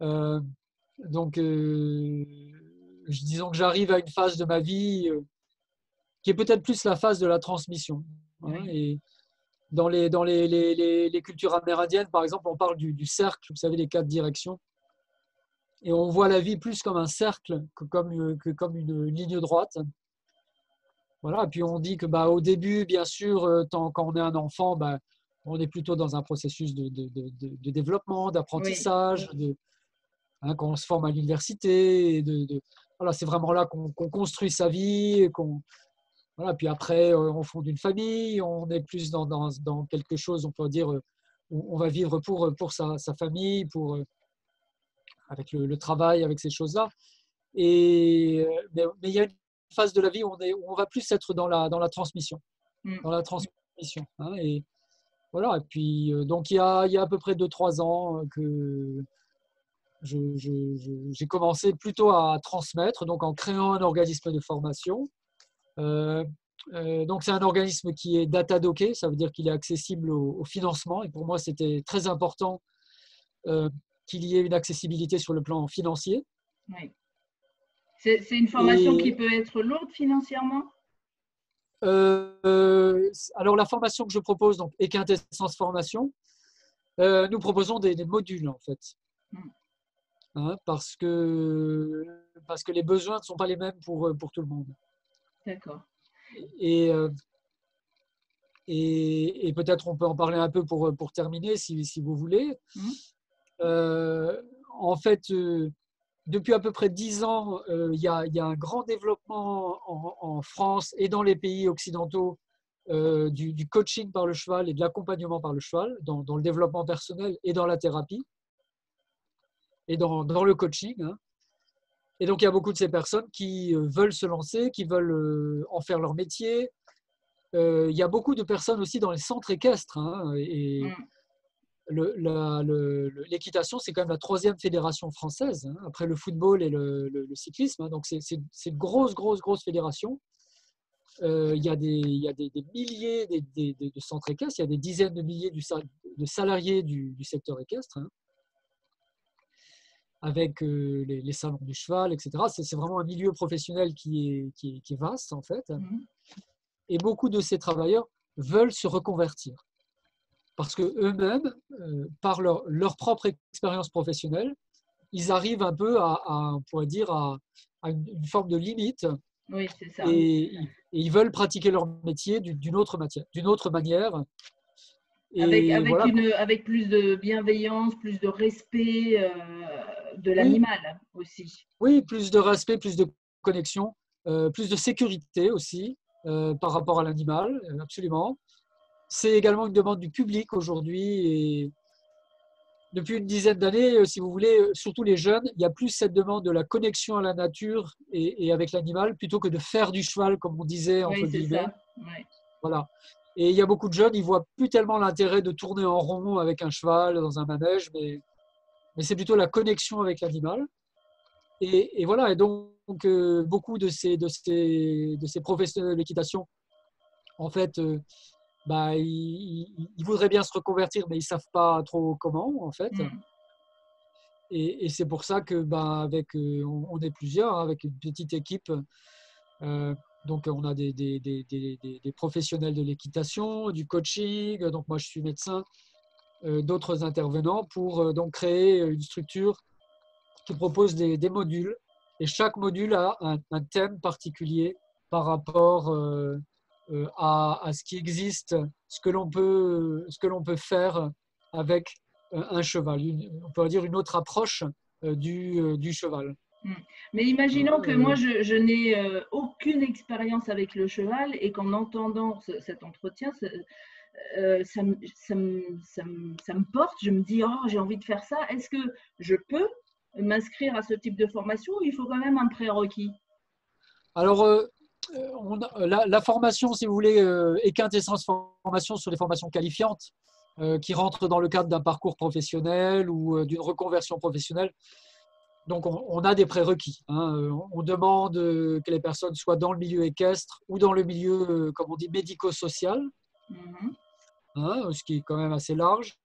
Euh, donc, disons que j'arrive à une phase de ma vie qui est peut-être plus la phase de la transmission, hein. Oui. Et dans les cultures amérindiennes, par exemple, on parle du cercle, vous savez, les 4 directions. Et on voit la vie plus comme un cercle que comme une ligne droite. Voilà. Et puis on dit que au début, bien sûr, quand on est un enfant, on est plutôt dans un processus de développement, Oui. d'apprentissage, hein, quand on se forme à l'université. Voilà, c'est vraiment là qu'on construit sa vie. Voilà, puis après, on fonde une famille, on est plus dans quelque chose, on peut dire, où on va vivre pour sa famille, avec le travail, avec ces choses-là. Mais il y a une phase de la vie où on va plus être dans la transmission, Mm. dans la transmission, hein. Et voilà. Et puis donc il y a à peu près 2 ou 3 ans que j'ai commencé plutôt à transmettre, donc en créant un organisme de formation. Donc, c'est un organisme qui est data-docké, ça veut dire qu'il est accessible au financement. Et pour moi, c'était très important qu'il y ait une accessibilité sur le plan financier. Oui. C'est une formation qui Et peut être lourde financièrement? alors, la formation que je propose, donc, est Quintessence Formation, nous proposons des modules, en fait. Mm. Hein, parce que les besoins ne sont pas les mêmes pour tout le monde. D'accord. Et, et peut-être on peut en parler un peu pour terminer, si vous voulez. Mm. En fait, depuis à peu près 10 ans, il y a un grand développement en France et dans les pays occidentaux du coaching par le cheval et de l'accompagnement par le cheval, dans le développement personnel et dans la thérapie et dans le coaching. Hein. Et donc, il y a beaucoup de ces personnes qui veulent se lancer, qui veulent en faire leur métier. Il y a beaucoup de personnes aussi dans les centres équestres. Hein, et Mm. l'équitation, c'est quand même la 3e fédération française, hein, après le football et le cyclisme. Hein, donc, c'est une grosse, grosse, grosse fédération. Il y a des milliers de centres équestres, il y a des dizaines de milliers de salariés du secteur équestre. Hein, avec les salons du cheval, etc. C'est vraiment un milieu professionnel qui est vaste, en fait. Mm. Et beaucoup de ces travailleurs veulent se reconvertir. Parce qu'eux-mêmes, par leur propre expérience professionnelle, ils arrivent un peu on pourrait dire, à une forme de limite. Oui, c'est ça. Et ils veulent pratiquer leur métier d'une autre manière. Et voilà. Avec plus de bienveillance, plus de respect de Oui, l'animal aussi. oui, plus de respect, plus de connexion, plus de sécurité aussi par rapport à l'animal, absolument. C'est également une demande du public aujourd'hui. Et depuis une dizaine d'années, si vous voulez, surtout les jeunes, il y a plus cette demande de la connexion à la nature et avec l'animal plutôt que de faire du cheval, comme on disait, Oui, entre c'est guillemets. ça. Oui. Voilà. Et il y a beaucoup de jeunes, ils ne voient plus tellement l'intérêt de tourner en rond avec un cheval dans un manège, mais c'est plutôt la connexion avec l'animal. Et voilà, et donc beaucoup de ces professionnels de l'équitation, en fait, ils voudraient bien se reconvertir, mais ils ne savent pas trop comment, en fait. Mm. Et c'est pour ça que, on est plusieurs, hein, avec une petite équipe. Donc, on a des professionnels de l'équitation, du coaching. Donc, moi, je suis médecin, d'autres intervenants pour donc créer une structure qui propose des modules. Et chaque module a un thème particulier par rapport à ce qui existe, ce que l'on peut faire avec un cheval. On peut dire une autre approche du cheval. Mm. Mais imaginons que moi, je n'ai aucune expérience avec le cheval et qu'en entendant cet entretien, ça me porte. Je me dis, oh, j'ai envie de faire ça. Est-ce que je peux m'inscrire à ce type de formation ou il faut quand même un prérequis? Alors, la formation, si vous voulez, est Quintessence Formation sur les formations qualifiantes qui rentrent dans le cadre d'un parcours professionnel ou d'une reconversion professionnelle. Donc, on a des prérequis. Hein. On demande que les personnes soient dans le milieu équestre ou dans le milieu, comme on dit, médico-social, Mhm. hein, ce qui est quand même assez large.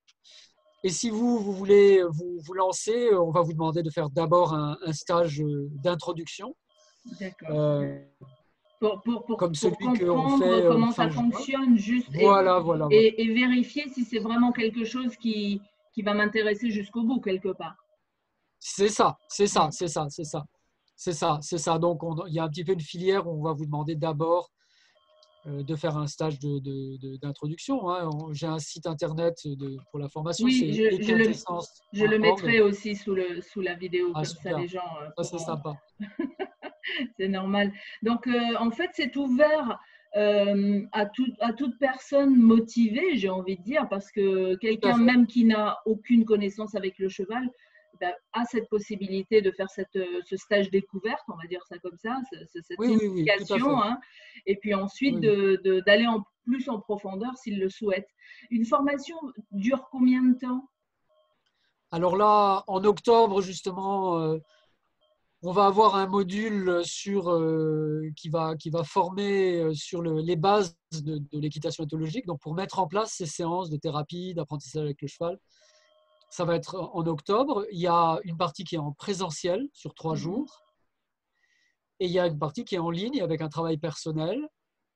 Et si vous voulez vous lancer, on va vous demander de faire d'abord un stage d'introduction, D'accord. euh, comme Pour celui qu'on comprendre fait comment ça fin juin. fonctionne, juste Voilà, voilà, voilà. et vérifier si c'est vraiment quelque chose qui va m'intéresser jusqu'au bout, quelque part. C'est ça, c'est ça, Mm. c'est ça, c'est ça. C'est ça, c'est ça. Donc, il y a un petit peu une filière où on va vous demander d'abord de faire un stage d'introduction. Hein. J'ai un site internet pour la formation, Oui, c'est je le equintessence.org. mettrai aussi sous la vidéo, Ah, comme ça les super, gens ça c'est pourront. sympa. C'est normal. Donc, en fait, c'est ouvert à toute personne motivée, j'ai envie de dire, parce que Tout à quelqu'un, fait. même qui n'a aucune connaissance avec le cheval, ben, a cette possibilité de faire ce stage découverte, on va dire ça comme ça, cette Oui, oui, oui, tout à initiation, fait. hein, et puis ensuite Oui, oui. d'aller plus en profondeur s'il le souhaite. Une formation dure combien de temps? Alors là, en octobre, justement, on va avoir un module qui va former sur les bases de l'équitation éthologique. Donc, pour mettre en place ces séances de thérapie, d'apprentissage avec le cheval, ça va être en octobre. Il y a une partie qui est en présentiel sur 3 jours. Et il y a une partie qui est en ligne avec un travail personnel,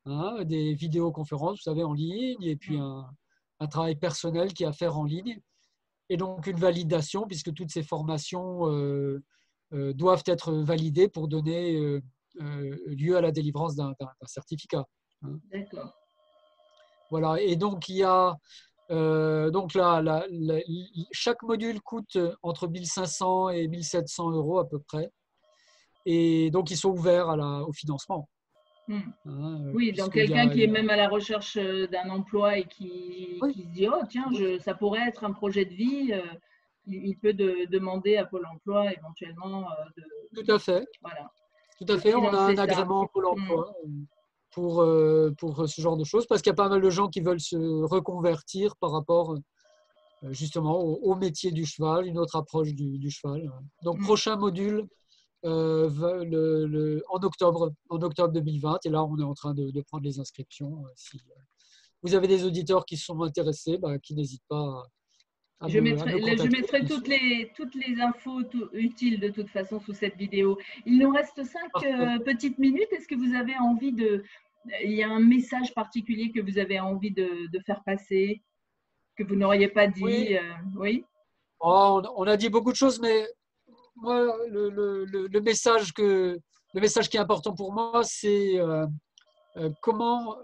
hein, des vidéoconférences, vous savez, en ligne, et puis un travail personnel qui est à faire en ligne. Et donc, une validation, puisque toutes ces formations doivent être validées pour donner lieu à la délivrance d'un certificat. Hein. D'accord. Voilà. Et donc, il y a donc chaque module coûte entre 1 500 et 1 700 € à peu près. Et donc, ils sont ouverts au financement. Hein, Oui, donc quelqu'un qui est même à la recherche d'un emploi et qui oui, se dit, oh tiens, ça pourrait être un projet de vie, il peut demander à Pôle emploi éventuellement tout à fait. voilà, Tout à de fait. On a financer un ça. agrément Pôle emploi pour ce genre de choses, parce qu'il y a pas mal de gens qui veulent se reconvertir par rapport justement au métier du cheval, une autre approche du cheval. Donc, prochain module en octobre 2020. Et là, on est en train de prendre les inscriptions. Si vous avez des auditeurs qui sont intéressés, qui n'hésitent pas à me Je contacter. mettrai toutes les infos utiles de toute façon sous cette vidéo. Il nous reste 5 petites minutes. Est-ce que vous avez envie il y a un message particulier que vous avez envie de faire passer, que vous n'auriez pas dit? Oui. Oui. Oh, on a dit beaucoup de choses, mais moi, le message qui est important pour moi, c'est comment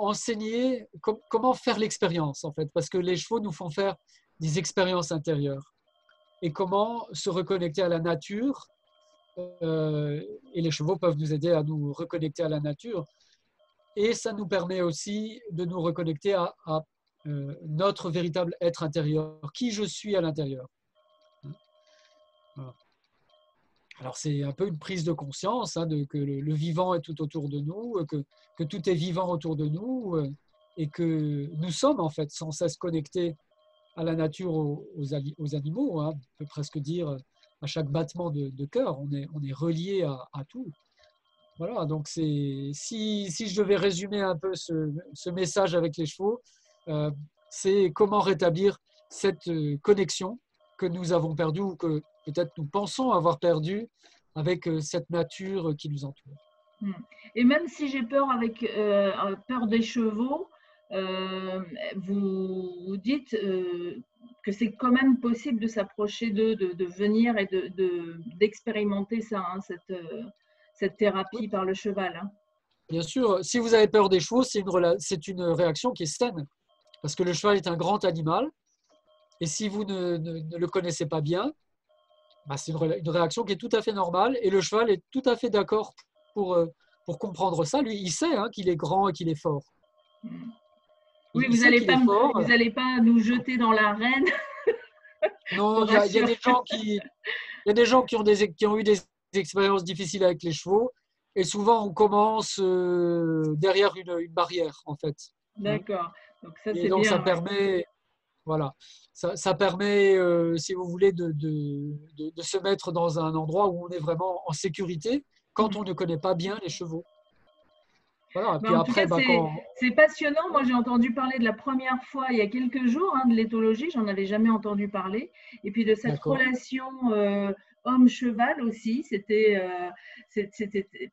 enseigner, comment faire l'expérience, en fait, parce que les chevaux nous font faire des expériences intérieures. Et comment se reconnecter à la nature, et les chevaux peuvent nous aider à nous reconnecter à la nature. Et ça nous permet aussi de nous reconnecter à notre véritable être intérieur, qui je suis à l'intérieur. Voilà. Alors, c'est un peu une prise de conscience que le vivant est tout autour de nous, que tout est vivant autour de nous, et que nous sommes en fait sans cesse connectés à la nature, aux animaux. Hein. On peut presque dire à chaque battement de cœur, on est relié à tout. Voilà, donc si je devais résumer un peu ce message avec les chevaux, c'est comment rétablir cette connexion que nous avons perdue ou que peut-être nous pensons avoir perdue avec cette nature qui nous entoure. Et même si j'ai peur peur des chevaux, vous dites que c'est quand même possible de s'approcher d'eux, de venir et d'expérimenter ça, hein, cette Oui, thérapie par le cheval. Hein. bien sûr, si vous avez peur des chevaux, c'est une réaction qui est saine, parce que le cheval est un grand animal, et si vous ne le connaissez pas bien, c'est une réaction qui est tout à fait normale, et le cheval est tout à fait d'accord pour comprendre ça. Lui, il sait qu'il est grand et qu'il est fort. Oui, Il sait qu'il est fort. vous allez pas nous jeter dans l'arène. Non, il y a des gens qui ont eu des expériences difficiles avec les chevaux, et souvent on commence derrière une barrière, en fait. D'accord. Donc ça, Et c'est donc ça bien. Ouais. permet, voilà, ça permet, si vous voulez, de se mettre dans un endroit où on est vraiment en sécurité quand on ne connaît pas bien les chevaux. Voilà. Puis En tout cas, après, c'est passionnant. Moi, j'ai entendu parler de la première fois il y a quelques jours de l'éthologie. J'en avais jamais entendu parler. Et puis de cette d'accord. relation homme-cheval aussi. C'était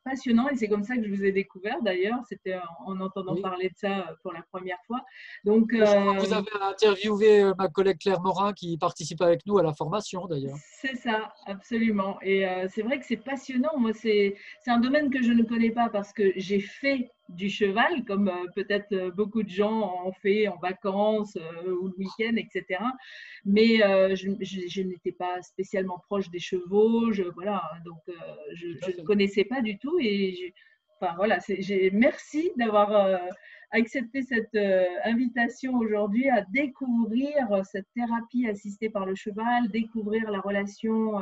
passionnant et c'est comme ça que je vous ai découvert d'ailleurs. C'était en entendant Oui. parler de ça pour la première fois. Donc, Je crois que vous avez interviewé ma collègue Claire Morin qui participe avec nous à la formation d'ailleurs. c'est ça, absolument. Et c'est vrai que c'est passionnant. Moi, c'est un domaine que je ne connais pas parce que j'ai fait du cheval, comme peut-être beaucoup de gens en fait en vacances ou le week-end, etc. Mais je n'étais pas spécialement proche des chevaux. Voilà, donc Tout à je ne fait. connaissais pas du tout. Enfin voilà, merci d'avoir accepté cette invitation aujourd'hui à découvrir cette thérapie assistée par le cheval, découvrir la relation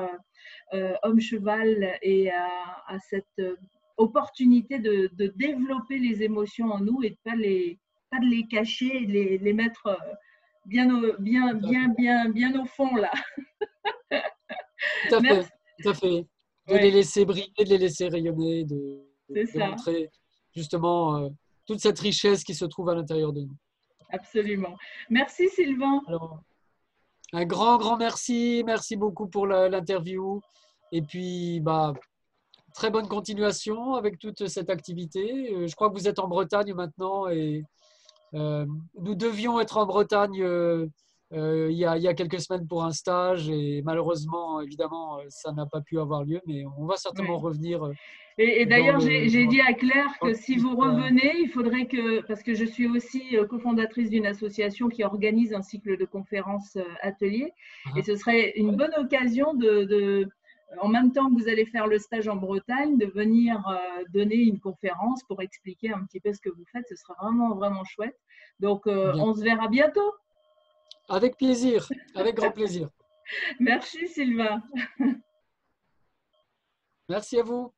homme-cheval et à cette opportunité de développer les émotions en nous et de pas de les cacher et de les mettre bien au fond là. Tout à Merci. fait, tout à fait. De les Ouais, laisser briller, de les laisser rayonner, c'est de ça, montrer justement toute cette richesse qui se trouve à l'intérieur de nous. absolument. Merci Sylvain. Alors, un grand, grand merci. Merci beaucoup pour l'interview. Et puis, bah, très bonne continuation avec toute cette activité. Je crois que vous êtes en Bretagne maintenant et nous devions être en Bretagne il y a quelques semaines pour un stage et malheureusement, évidemment, ça n'a pas pu avoir lieu, mais on va certainement Oui. revenir Et dans d'ailleurs, j'ai dit à Claire dans le que si vous site, revenez, il faudrait que, parce que je suis aussi cofondatrice d'une association qui organise un cycle de conférences ateliers, et hein. ce serait une Ouais, bonne occasion en même temps que vous allez faire le stage en Bretagne, de venir donner une conférence pour expliquer un petit peu ce que vous faites. Ce serait vraiment, vraiment chouette. Donc, bien. on se verra bientôt. Avec plaisir, avec grand plaisir. Merci Sylvain. Merci à vous.